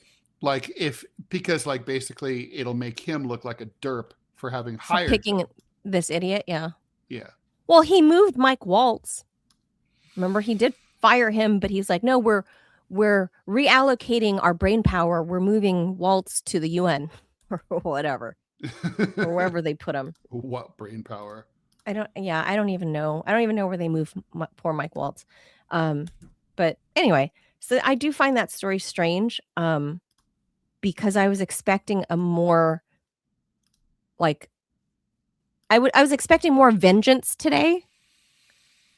basically it'll make him look like a derp for having hired picking this idiot. Yeah. Well, he moved Mike Waltz. Remember, he did fire him, but he's like, no, we're reallocating our brain power. We're moving Waltz to the UN or whatever, or wherever they put him. What brain power? I don't even know. I don't even know where they moved poor Mike Waltz. But anyway, so I do find that story strange, because I was expecting a more like, I was expecting more vengeance today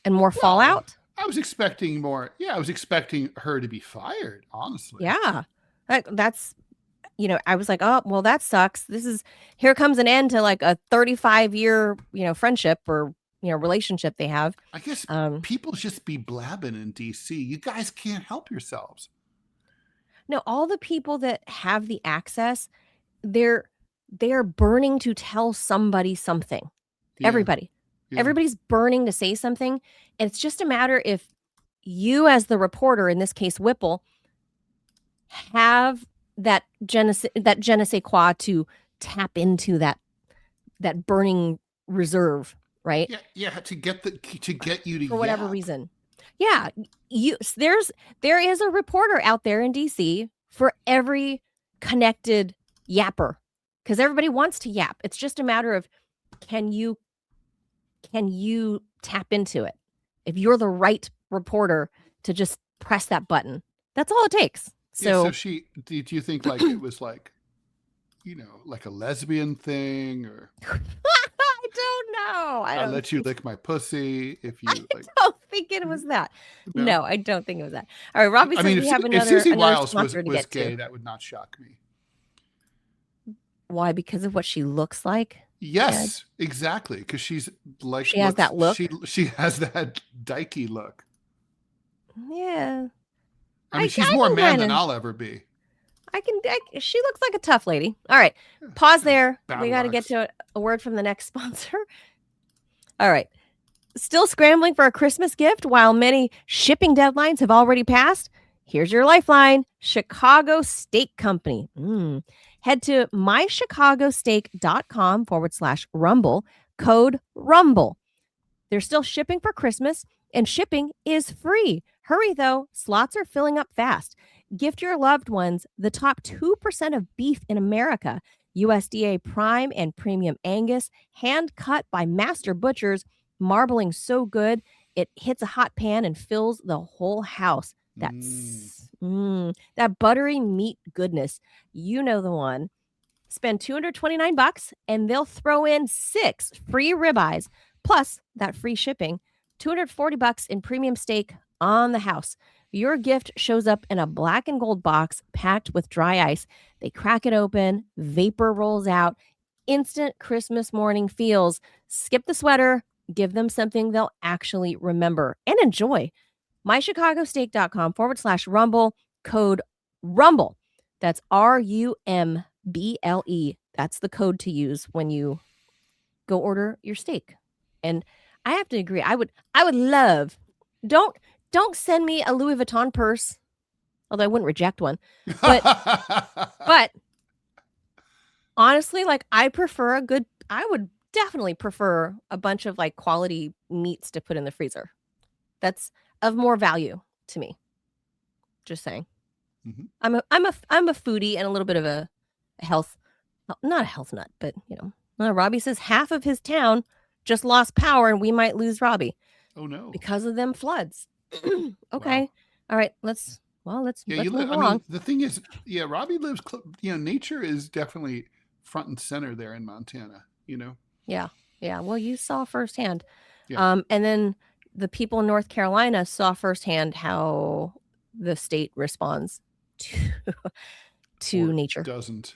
and more fallout. I was expecting more. Yeah, I was expecting her to be fired, honestly. Yeah. That's, I was like, oh, well, that sucks. Here comes an end to like a 35-year, friendship or, relationship they have. I guess people just be blabbing in DC. You guys can't help yourselves. No, all the people that have the access, they're burning to tell somebody something. Yeah. Everybody's burning to say something. And it's just a matter if you, as the reporter, in this case, Whipple, have that je ne sais quoi to tap into that burning reserve, right? Yeah, to get you to for whatever reason. Yeah, there is a reporter out there in DC for every connected yapper, because everybody wants to yap. It's just a matter of can you tap into it? If you're the right reporter to just press that button, that's all it takes. So, do you think like it was like, like a lesbian thing, or? I don't know. I'll let you lick my pussy if you. I don't think it was that. No, I don't think it was that. All right, Robbie says we have another. If Susie Wiles was gay, that would not shock me. Why? Because of what she looks like? Yes, exactly. Because she's like, she has that look. She has that dykey look. Yeah. I mean, she's more man than I'll ever be. She looks like a tough lady. All right. Pause there. We got to get to a word from the next sponsor. All right. Still scrambling for a Christmas gift while many shipping deadlines have already passed? Here's your lifeline. Chicago Steak Company. Head to mychicagosteak.com/rumble, code RUMBLE. They're still shipping for Christmas, and shipping is free. Hurry, though. Slots are filling up fast. Gift your loved ones the top 2% of beef in America. USDA Prime and Premium Angus, hand cut by master butchers, marbling so good it hits a hot pan and fills the whole house. That's that buttery meat goodness. You know the one. Spend $229 and they'll throw in 6 free ribeyes plus that free shipping. $240 in premium steak on the house. Your gift shows up in a black and gold box packed with dry ice. They crack it open, vapor rolls out, instant Christmas morning feels. Skip the sweater, give them something they'll actually remember and enjoy. mychicagosteak.com/rumble, code RUMBLE. That's RUMBLE. That's the code to use when you go order your steak. And I have to agree. I would love, don't send me a Louis Vuitton purse, although I wouldn't reject one. But honestly, like I would definitely prefer a bunch of like quality meats to put in the freezer. That's of more value to me. Just saying. I'm a foodie and a little bit of a health, not a health nut, but Robbie says half of his town just lost power and we might lose Robbie. Oh no. Because of them floods. Okay. Wow. All right. Let's move along. I mean, the thing is, Robbie lives, nature is definitely front and center there in Montana, Yeah. Yeah. Well, you saw firsthand. Yeah. And then the people in North Carolina saw firsthand how the state responds to nature. Doesn't.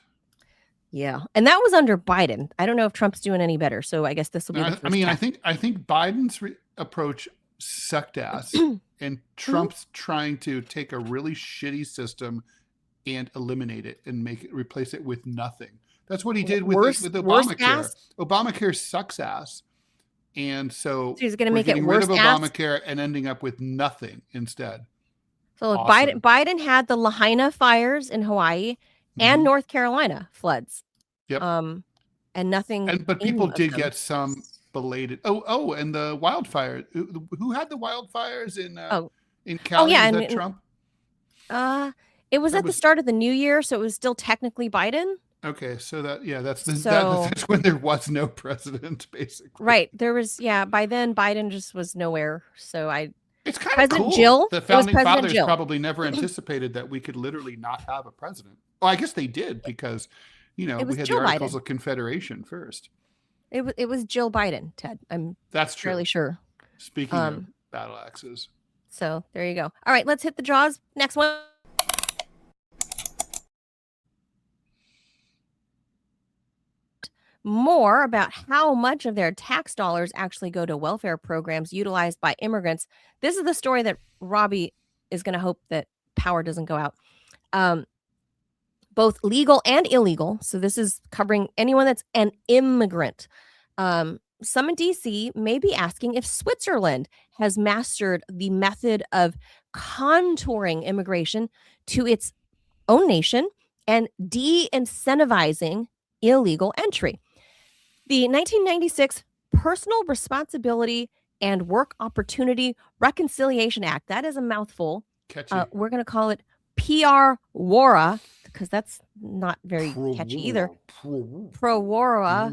Yeah. And that was under Biden. I don't know if Trump's doing any better. So I guess this will be the first I think Biden's approach sucked ass and Trump's trying to take a really shitty system and eliminate it and replace it with nothing. That's what he did with Worse Obamacare. ass? Obamacare sucks ass. And so he's going to we're make it getting rid worse of ass. Obamacare and ending up with nothing instead. So look, Awesome. Biden had the Lahaina fires in Hawaii and North Carolina floods. Yep. And nothing. But people did get some belated. Oh, and the wildfire. Who had the wildfires in Cali? Yeah, Was that Trump? It was at the start of the new year, so it was still technically Biden. Okay, so that's when there was no president, basically. Right. There was, by then Biden just was nowhere. So it's kind of cool. Jill, the founding fathers probably never anticipated that we could literally not have a president. Well, I guess they did because, we had the Articles of Confederation first. It was Jill Biden, Ted. That's true. Fairly sure. Speaking of battle axes. So there you go. All right, let's hit the draws. Next one. More about how much of their tax dollars actually go to welfare programs utilized by immigrants. This is the story that Robbie is going to hope that power doesn't go out. Both legal and illegal. So this is covering anyone that's an immigrant. Some in DC may be asking if Switzerland has mastered the method of contouring immigration to its own nation and de-incentivizing illegal entry. The 1996 Personal Responsibility and Work Opportunity Reconciliation Act, that is a mouthful. Catchy. We're going to call it PR-WARA, because that's not very catchy either. Pro-WARA.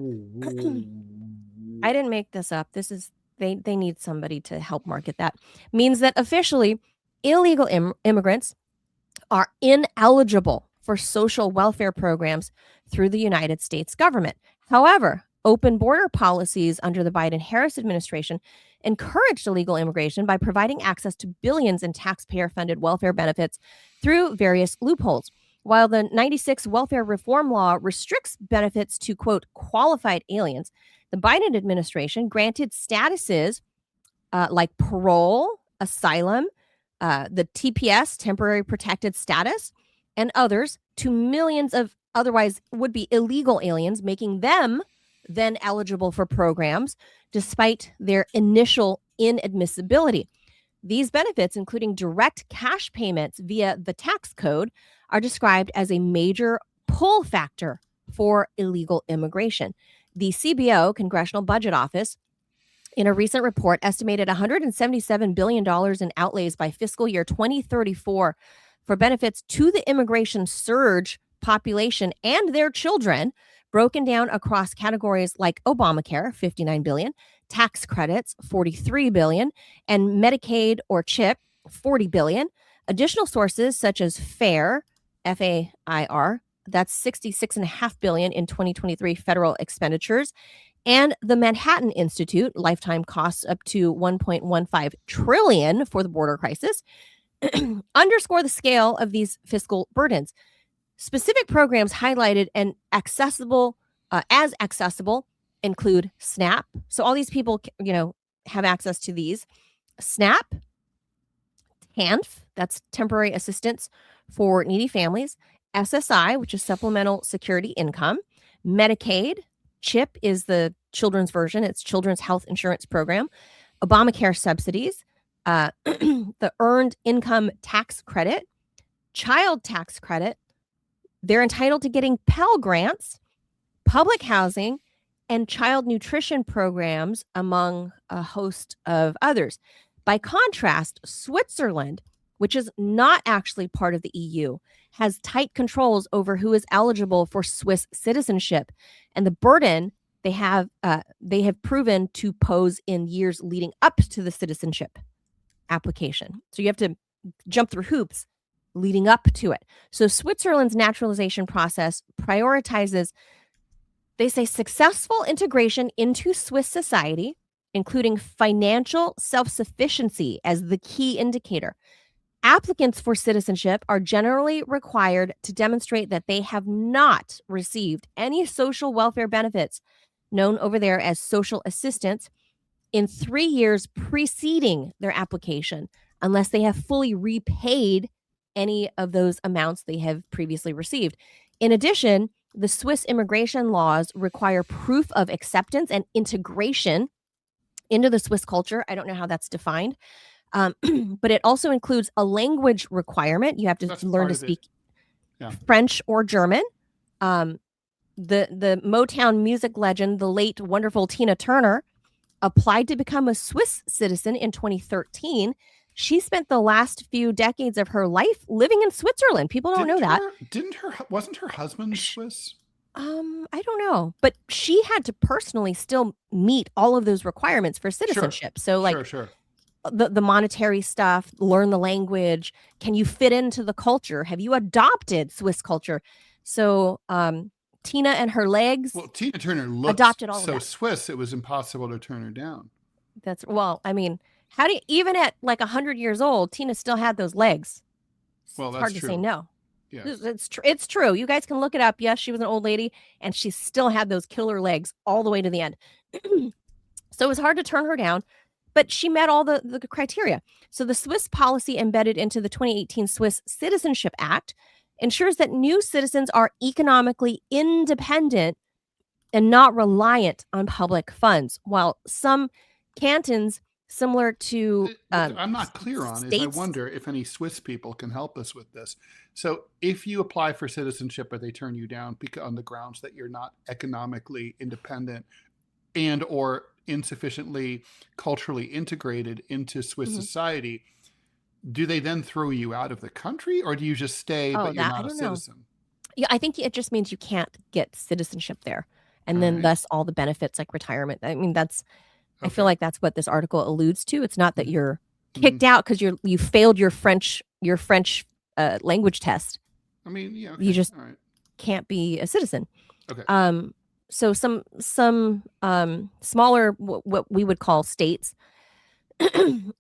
I didn't make this up. This is they need somebody to help market that. Means that officially illegal immigrants are ineligible for social welfare programs through the United States government. However, open border policies under the Biden-Harris administration encouraged illegal immigration by providing access to billions in taxpayer-funded welfare benefits through various loopholes. While the 96 welfare reform law restricts benefits to, quote, qualified aliens, the Biden administration granted statuses like parole, asylum, the TPS, temporary protected status, and others to millions of otherwise would-be illegal aliens, making them then eligible for programs despite their initial inadmissibility. These benefits, including direct cash payments via the tax code, are described as a major pull factor for illegal immigration. The CBO, Congressional Budget Office, in a recent report, estimated $177 billion in outlays by fiscal year 2034 for benefits to the immigration surge population and their children, broken down across categories like Obamacare, $59 billion, tax credits, $43 billion, and Medicaid or CHIP, $40 billion. Additional sources such as FAIR, FAIR, that's $66.5 billion in 2023 federal expenditures, and the Manhattan Institute, lifetime costs up to $1.15 trillion for the border crisis, underscore the scale of these fiscal burdens. Specific programs highlighted and accessible include SNAP. So all these people, have access to these. SNAP, TANF, that's temporary assistance for needy families. SSI, which is supplemental security income. Medicaid, CHIP is the children's version. It's Children's Health Insurance Program. Obamacare subsidies, the Earned Income Tax Credit, Child Tax Credit. They're entitled to getting Pell Grants, public housing, and child nutrition programs, among a host of others. By contrast, Switzerland, which is not actually part of the EU, has tight controls over who is eligible for Swiss citizenship, and the burden they have proven to pose in years leading up to the citizenship application. So you have to jump through hoops leading up to it. So Switzerland's naturalization process prioritizes, they say, successful integration into Swiss society, including financial self-sufficiency as the key indicator. Applicants for citizenship are generally required to demonstrate that they have not received any social welfare benefits, known over there as social assistance, in 3 years preceding their application, unless they have fully repaid any of those amounts they have previously received. In addition, the Swiss immigration laws require proof of acceptance and integration into the Swiss culture. I don't know how that's defined, but it also includes a language requirement. You have to learn to speak French or German. The Motown music legend, the late wonderful Tina Turner, applied to become a Swiss citizen in 2013. She spent the last few decades of her life living in Switzerland. People don't know that. Wasn't her husband Swiss? I don't know, but she had to personally still meet all of those requirements for citizenship. Sure. So like the monetary stuff, learn the language, can you fit into the culture? Have you adopted Swiss culture? So Tina and her legs. Well, Tina Turner looked adopted all so of that. Swiss, it was impossible to turn her down. I mean, how do you, even at like 100 years old, Tina still had those legs. Well, that's hard to true. say no. Yes. It's true. You guys can look it up. Yes, she was an old lady, and she still had those killer legs all the way to the end. So it was hard to turn her down, but she met all the criteria. So the Swiss policy embedded into the 2018 Swiss Citizenship Act ensures that new citizens are economically independent and not reliant on public funds, while some cantons similar to what I'm not clear on is I wonder if any Swiss people can help us with this. So if you apply for citizenship but they turn you down on the grounds that you're not economically independent and or insufficiently culturally integrated into Swiss society, do they then throw you out of the country, or do you just stay but you're not a citizen? Yeah, I think it just means you can't get citizenship there. And then thus all the benefits like retirement. I mean, I feel like that's what this article alludes to. It's not that you're kicked out because you failed your French language test. I mean, yeah, you just can't be a citizen. Okay. So some smaller what we would call states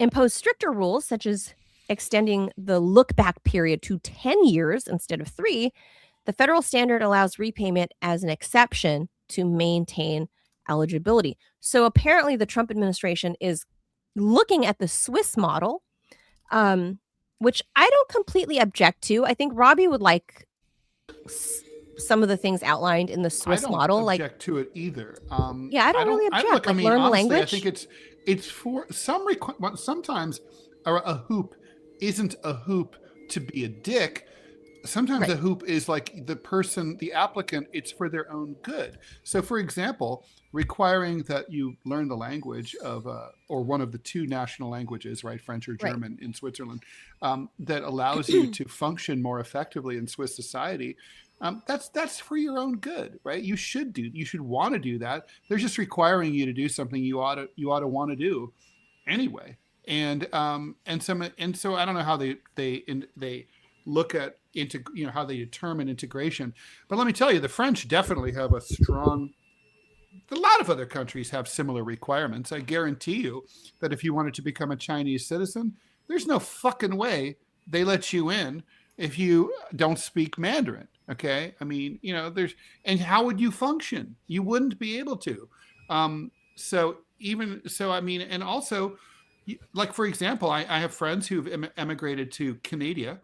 impose stricter rules, such as extending the look back period to 10 years instead of 3. The federal standard allows repayment as an exception to maintain eligibility. So apparently the Trump administration is looking at the Swiss model, which I don't completely object to. I think Robbie would like some of the things outlined in the Swiss model. I don't object to it either. Yeah, I don't really object. Learn the language. I think it's for some sometimes a hoop isn't a hoop to be a dick. Sometimes a hoop is like the applicant, it's for their own good. So for example, requiring that you learn the language of, or one of the 2 national languages, right? French or German in Switzerland, that allows you to function more effectively in Swiss society. That's for your own good, right? You should want to do that. They're just requiring you to do something you ought to want to do anyway. And so I don't know how they look at how they determine integration. But let me tell you, the French definitely have a lot of other countries have similar requirements. I guarantee you that if you wanted to become a Chinese citizen, there's no fucking way they let you in if you don't speak Mandarin. Okay. I mean, and how would you function? You wouldn't be able to. I mean, and also, like, for example, I have friends who've emigrated to Canada.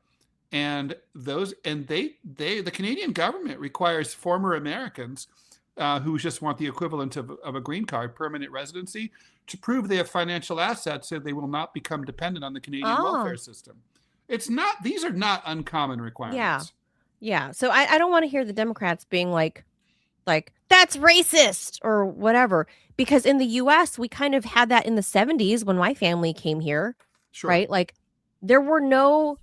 And the Canadian government requires former Americans who just want the equivalent of a green card, permanent residency, to prove they have financial assets so they will not become dependent on the Canadian welfare system. These are not uncommon requirements. Yeah. So I don't want to hear the Democrats being like that's racist or whatever, because in the US we kind of had that in the 70s when my family came here, right? Like there were no.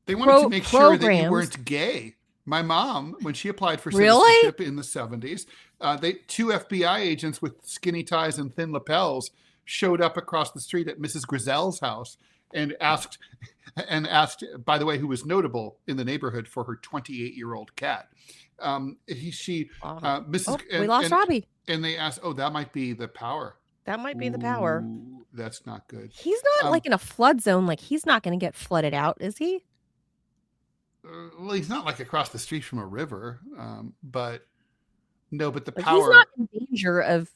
They wanted to make sure that you weren't gay. My mom, when she applied for citizenship in the 70s, 2 FBI agents with skinny ties and thin lapels showed up across the street at Mrs. Grizel's house and asked, by the way, who was notable in the neighborhood for her 28-year-old cat. We lost Robbie. And they asked, that might be the power. That might be the power. That's not good. He's not like in a flood zone. Like he's not going to get flooded out, is he? Well, he's not like across the street from a river, but the power. He's not in danger of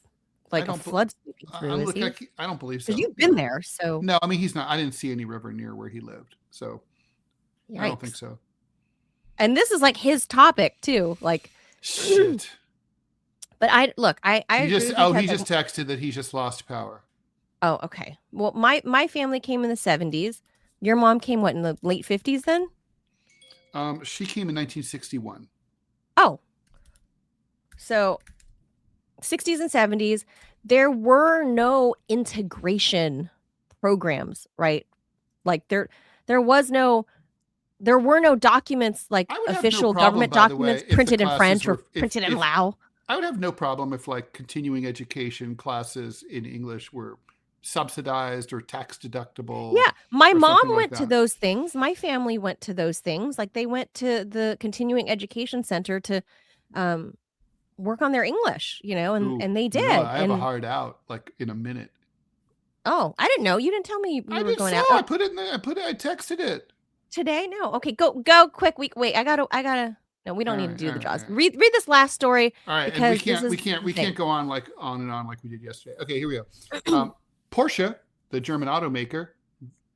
like a flood sweeping through, is he? I don't believe so. You've been there, so. No, I mean, he's not. I didn't see any river near where he lived, so I don't think so. And this is like his topic too. Like Shit. But I He agree just with you, he Ted, just texted that he just lost power. Oh, okay. Well, my family came in the 70s. Your mom came what, in the late 50s then? She came in 1961. Oh. So 60s and 70s, there were no integration programs, right? Like there were no documents, like I would have no official problem, government by the way, documents if the printed in classes French or were printed in Lao. I would have no problem if like continuing education classes in English were subsidized or tax deductible. Yeah, my or mom something like went to that. those things. My family went to those things. Like they went to the continuing education center to work on their English, Ooh, and they you know, did. I have a And hard out like in a minute. oh, I didn't know. You didn't tell me you I were did going so. out. I Oh, put it in there. I texted it. today? No. Okay, go quick. Wait, I gotta. No, we don't need to do the jaws. All Read this last story. right, and Because this is we can't go on and on like we did yesterday. Okay, here we go. Porsche, the German automaker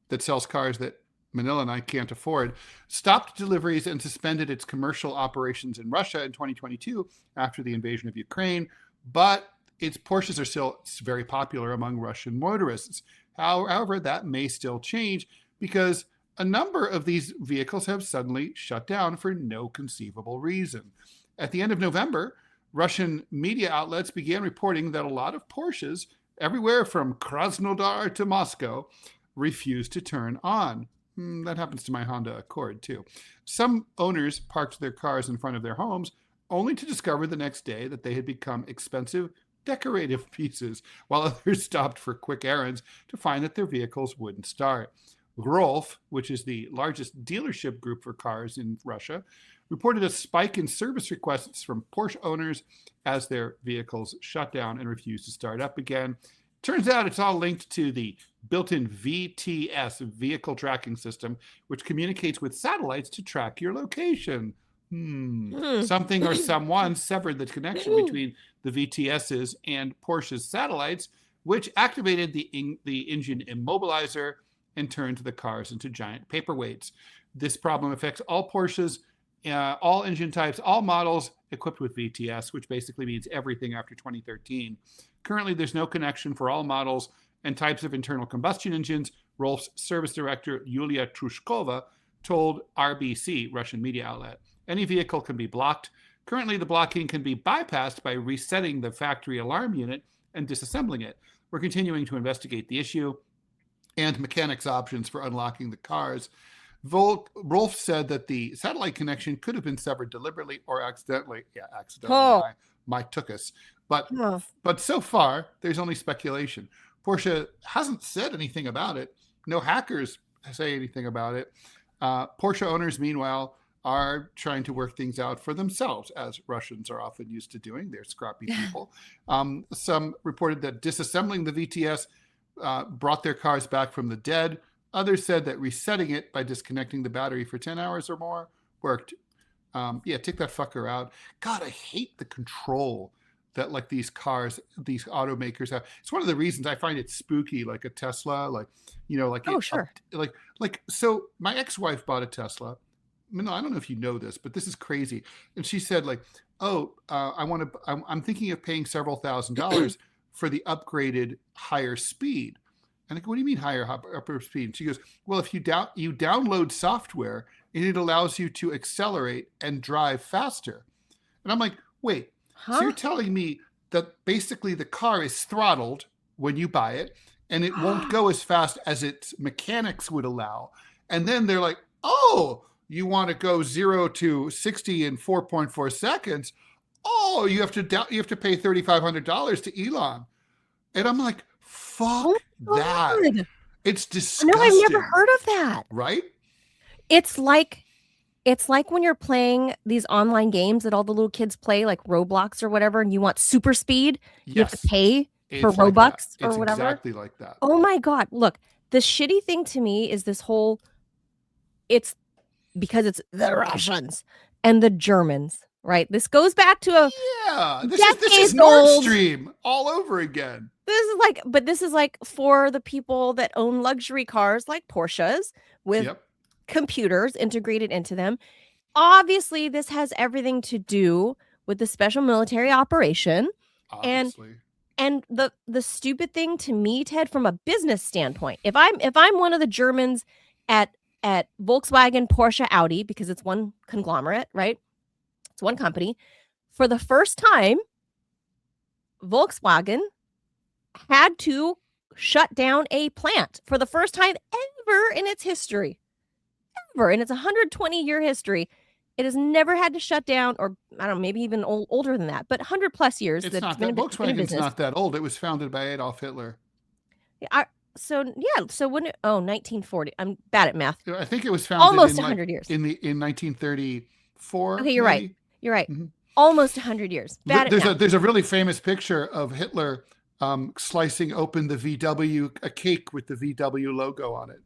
that sells cars that Manila and I can't afford, stopped deliveries and suspended its commercial operations in Russia in 2022 after the invasion of Ukraine. But its Porsches are still very popular among Russian motorists. However, that may still change because a number of these vehicles have suddenly shut down for no conceivable reason. At the end of November, Russian media outlets began reporting that a lot of Porsches, everywhere from Krasnodar to Moscow, refused to turn on. That happens to my Honda Accord, too. Some owners parked their cars in front of their homes only to discover the next day that they had become expensive decorative pieces, while others stopped for quick errands to find that their vehicles wouldn't start. Rall, which is the largest dealership group for cars in Russia, reported a spike in service requests from Porsche owners as their vehicles shut down and refused to start up again. Turns out it's all linked to the built-in VTS, vehicle tracking system, which communicates with satellites to track your location. Something or someone severed the connection between the VTSs and Porsche's satellites, which activated the engine immobilizer and turned the cars into giant paperweights. This problem affects all Porsches, all engine types, all models equipped with VTS, which basically means everything after 2013. Currently, there's no connection for all models and types of internal combustion engines. Rolf's service director, Yulia Trushkova, told RBC, Russian media outlet. Any vehicle can be blocked. Currently, the blocking can be bypassed by resetting the factory alarm unit and disassembling it. We're continuing to investigate the issue and mechanics options for unlocking the cars. Rolf said that the satellite connection could have been severed deliberately or accidentally. Yeah, accidentally. Oh. My took us. But so far, there's only speculation. Porsche hasn't said anything about it. No hackers say anything about it. Porsche owners, meanwhile, are trying to work things out for themselves, as Russians are often used to doing. They're scrappy people. Some reported that disassembling the VTS brought their cars back from the dead. Others said that resetting it by disconnecting the battery for 10 hours or more worked. Take that fucker out. God, I hate the control that like these cars, these automakers have. It's one of the reasons I find it spooky, like a Tesla, sure. So my ex-wife bought a Tesla. No, I don't know if you know this, but this is crazy. And she said like, I'm thinking of paying several $1,000s for the upgraded higher speed. And I go, what do you mean upper speed? And she goes, well, if you download software and it allows you to accelerate and drive faster. And I'm like, wait, so you're telling me that basically the car is throttled when you buy it and it won't go as fast as its mechanics would allow. And then they're like, oh, you want to go 0 to 60 in 4.4 seconds. Oh, you have to pay $3,500 to Elon. And I'm like, fuck that. It's disgusting. No, I've never heard of that. Right? It's like when you're playing these online games that all the little kids play, like Roblox or whatever, and you want super speed. Yes. You have to pay for like Robux that. or whatever. Exactly like that. Oh my God. Look, the shitty thing to me is this whole, it's because it's the Russians and the Germans, right? This goes back to this is Nord Stream all over again. This is like for the people that own luxury cars like Porsches with computers integrated into them. Obviously, this has everything to do with the special military operation. Obviously. And the stupid thing to me, Ted, from a business standpoint, if I'm one of the Germans at Volkswagen, Porsche, Audi, because it's one conglomerate, right? It's one company. For the first time, Volkswagen had to shut down a plant for the first time ever in its history. Ever in its 120-year history. It has never had to shut down, or I don't know, maybe even older than that, but 100 plus years. It's not that Volkswagen's not that old. It was founded by Adolf Hitler. So when 1940. I'm bad at math. I think it was founded almost 100 years in 1934. Okay, you're maybe? right. You're right. Mm-hmm. Almost 100 years. There's a really famous picture of Hitler slicing open the VW, a cake with the VW logo on it.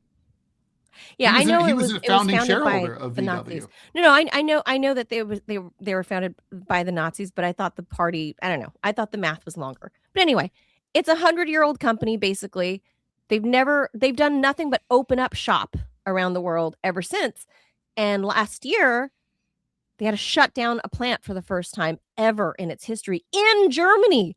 Yeah, I know he was a founding shareholder of the VW. Nazis. No, I know that they were founded by the Nazis, but I thought the party, I don't know. I thought the math was longer. But anyway, it's a 100-year-old company basically. They've done nothing but open up shop around the world ever since. And last year, they had to shut down a plant for the first time ever in its history in Germany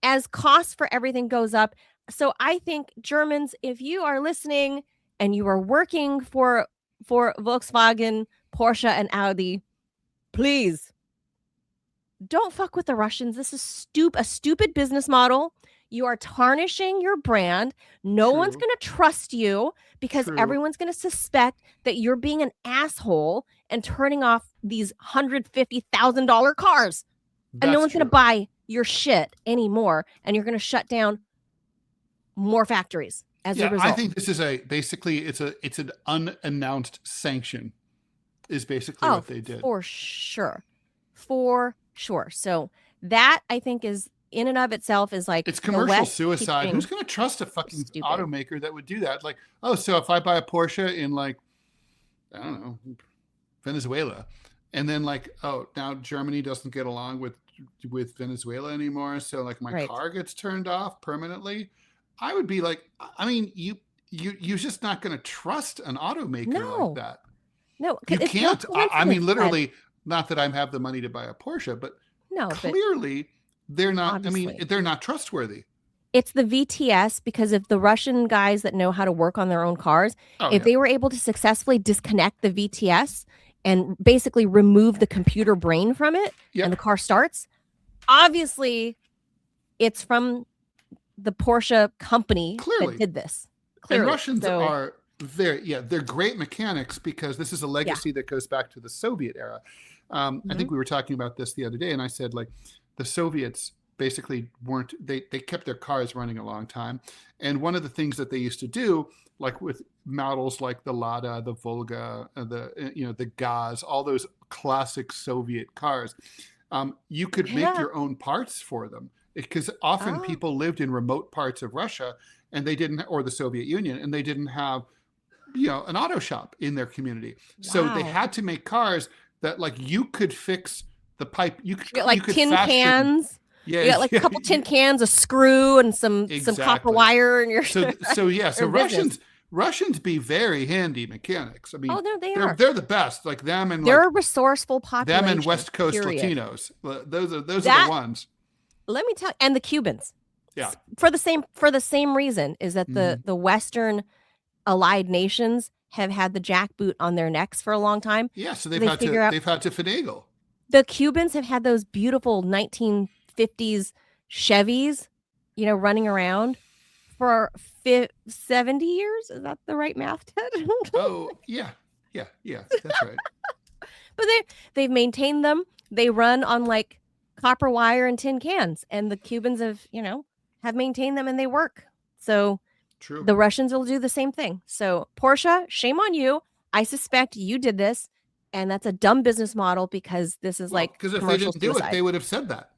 as costs for everything goes up. So I think Germans, if you are listening and you are working for Volkswagen, Porsche, and Audi, please don't fuck with the Russians. This is a stupid business model. You are tarnishing your brand. No True. one's going to trust you because True. everyone's going to suspect that you're being an asshole and turning off these $150,000 cars. And no one's going to buy your shit anymore. And you're going to shut down more factories as a result. I think this is basically it's an unannounced sanction is basically what they did. For sure. So that I think is in and of itself is like it's commercial suicide. Who's going to trust a fucking automaker that would do that? Like, oh, so if I buy a Porsche in like, I don't know, Venezuela, and then like, oh, now Germany doesn't get along with Venezuela anymore, so like my car gets turned off permanently. I would be like, I mean, you're just not going to trust an automaker like that. No, you can't. I mean, literally, not that I have the money to buy a Porsche, but clearly they're not. Obviously. I mean, they're not trustworthy. It's the VTS because if the Russian guys that know how to work on their own cars, they were able to successfully disconnect the VTS and basically remove the computer brain from it, and the car starts. Obviously, it's from the Porsche company that did this. Clearly. And Russians are they're great mechanics because this is a legacy that goes back to the Soviet era. I think we were talking about this the other day, and I said like the Soviets basically they kept their cars running a long time, and one of the things that they used to do, like with models like the Lada, the Volga, the Gaz, all those classic Soviet cars, you could make your own parts for them because often people lived in remote parts of Russia and they didn't, or the Soviet Union, and they didn't have an auto shop in their community. So they had to make cars that like you could fix the pipe. You could like tin cans. Yeah, you got like a couple tin cans, a screw, and some copper wire, and you're so Russians be very handy mechanics. I mean, they're the best. Like them and they're a resourceful population. Them and West Coast Latinos. Those are the ones. Let me tell you, and the Cubans. Yeah. For the same reason is that the Western allied nations have had the jackboot on their necks for a long time. Yeah, so they've had to finagle. The Cubans have had those beautiful 1950s Chevys, running around for 70 years. Is that the right math, Ted? Oh, yeah, that's right. But they've maintained them. They run on like copper wire and tin cans, and the Cubans have maintained them and they work. So true. The Russians will do the same thing. So Porsche, shame on you. I suspect you did this, and that's a dumb business model because this is because if they didn't do it, they would have said that.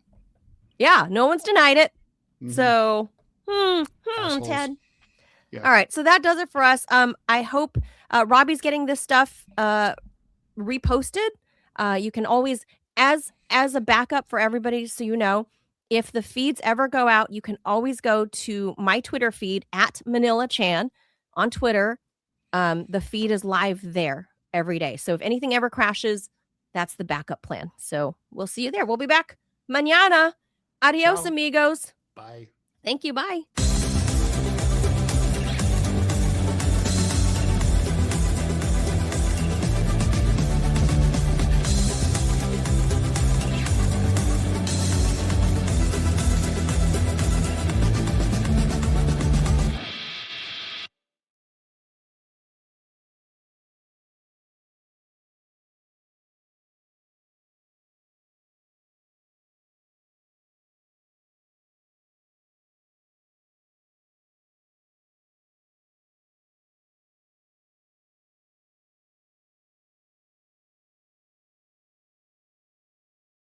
Yeah, no one's denied it. So, Ted. Yeah. All right, so that does it for us. I hope Robbie's getting this stuff reposted. You can always, as a backup for everybody, so if the feeds ever go out, you can always go to my Twitter feed at Manila Chan on Twitter. The feed is live there every day. So if anything ever crashes, that's the backup plan. So we'll see you there. We'll be back mañana. Adios, Ciao. amigos. Bye. Thank you. Bye.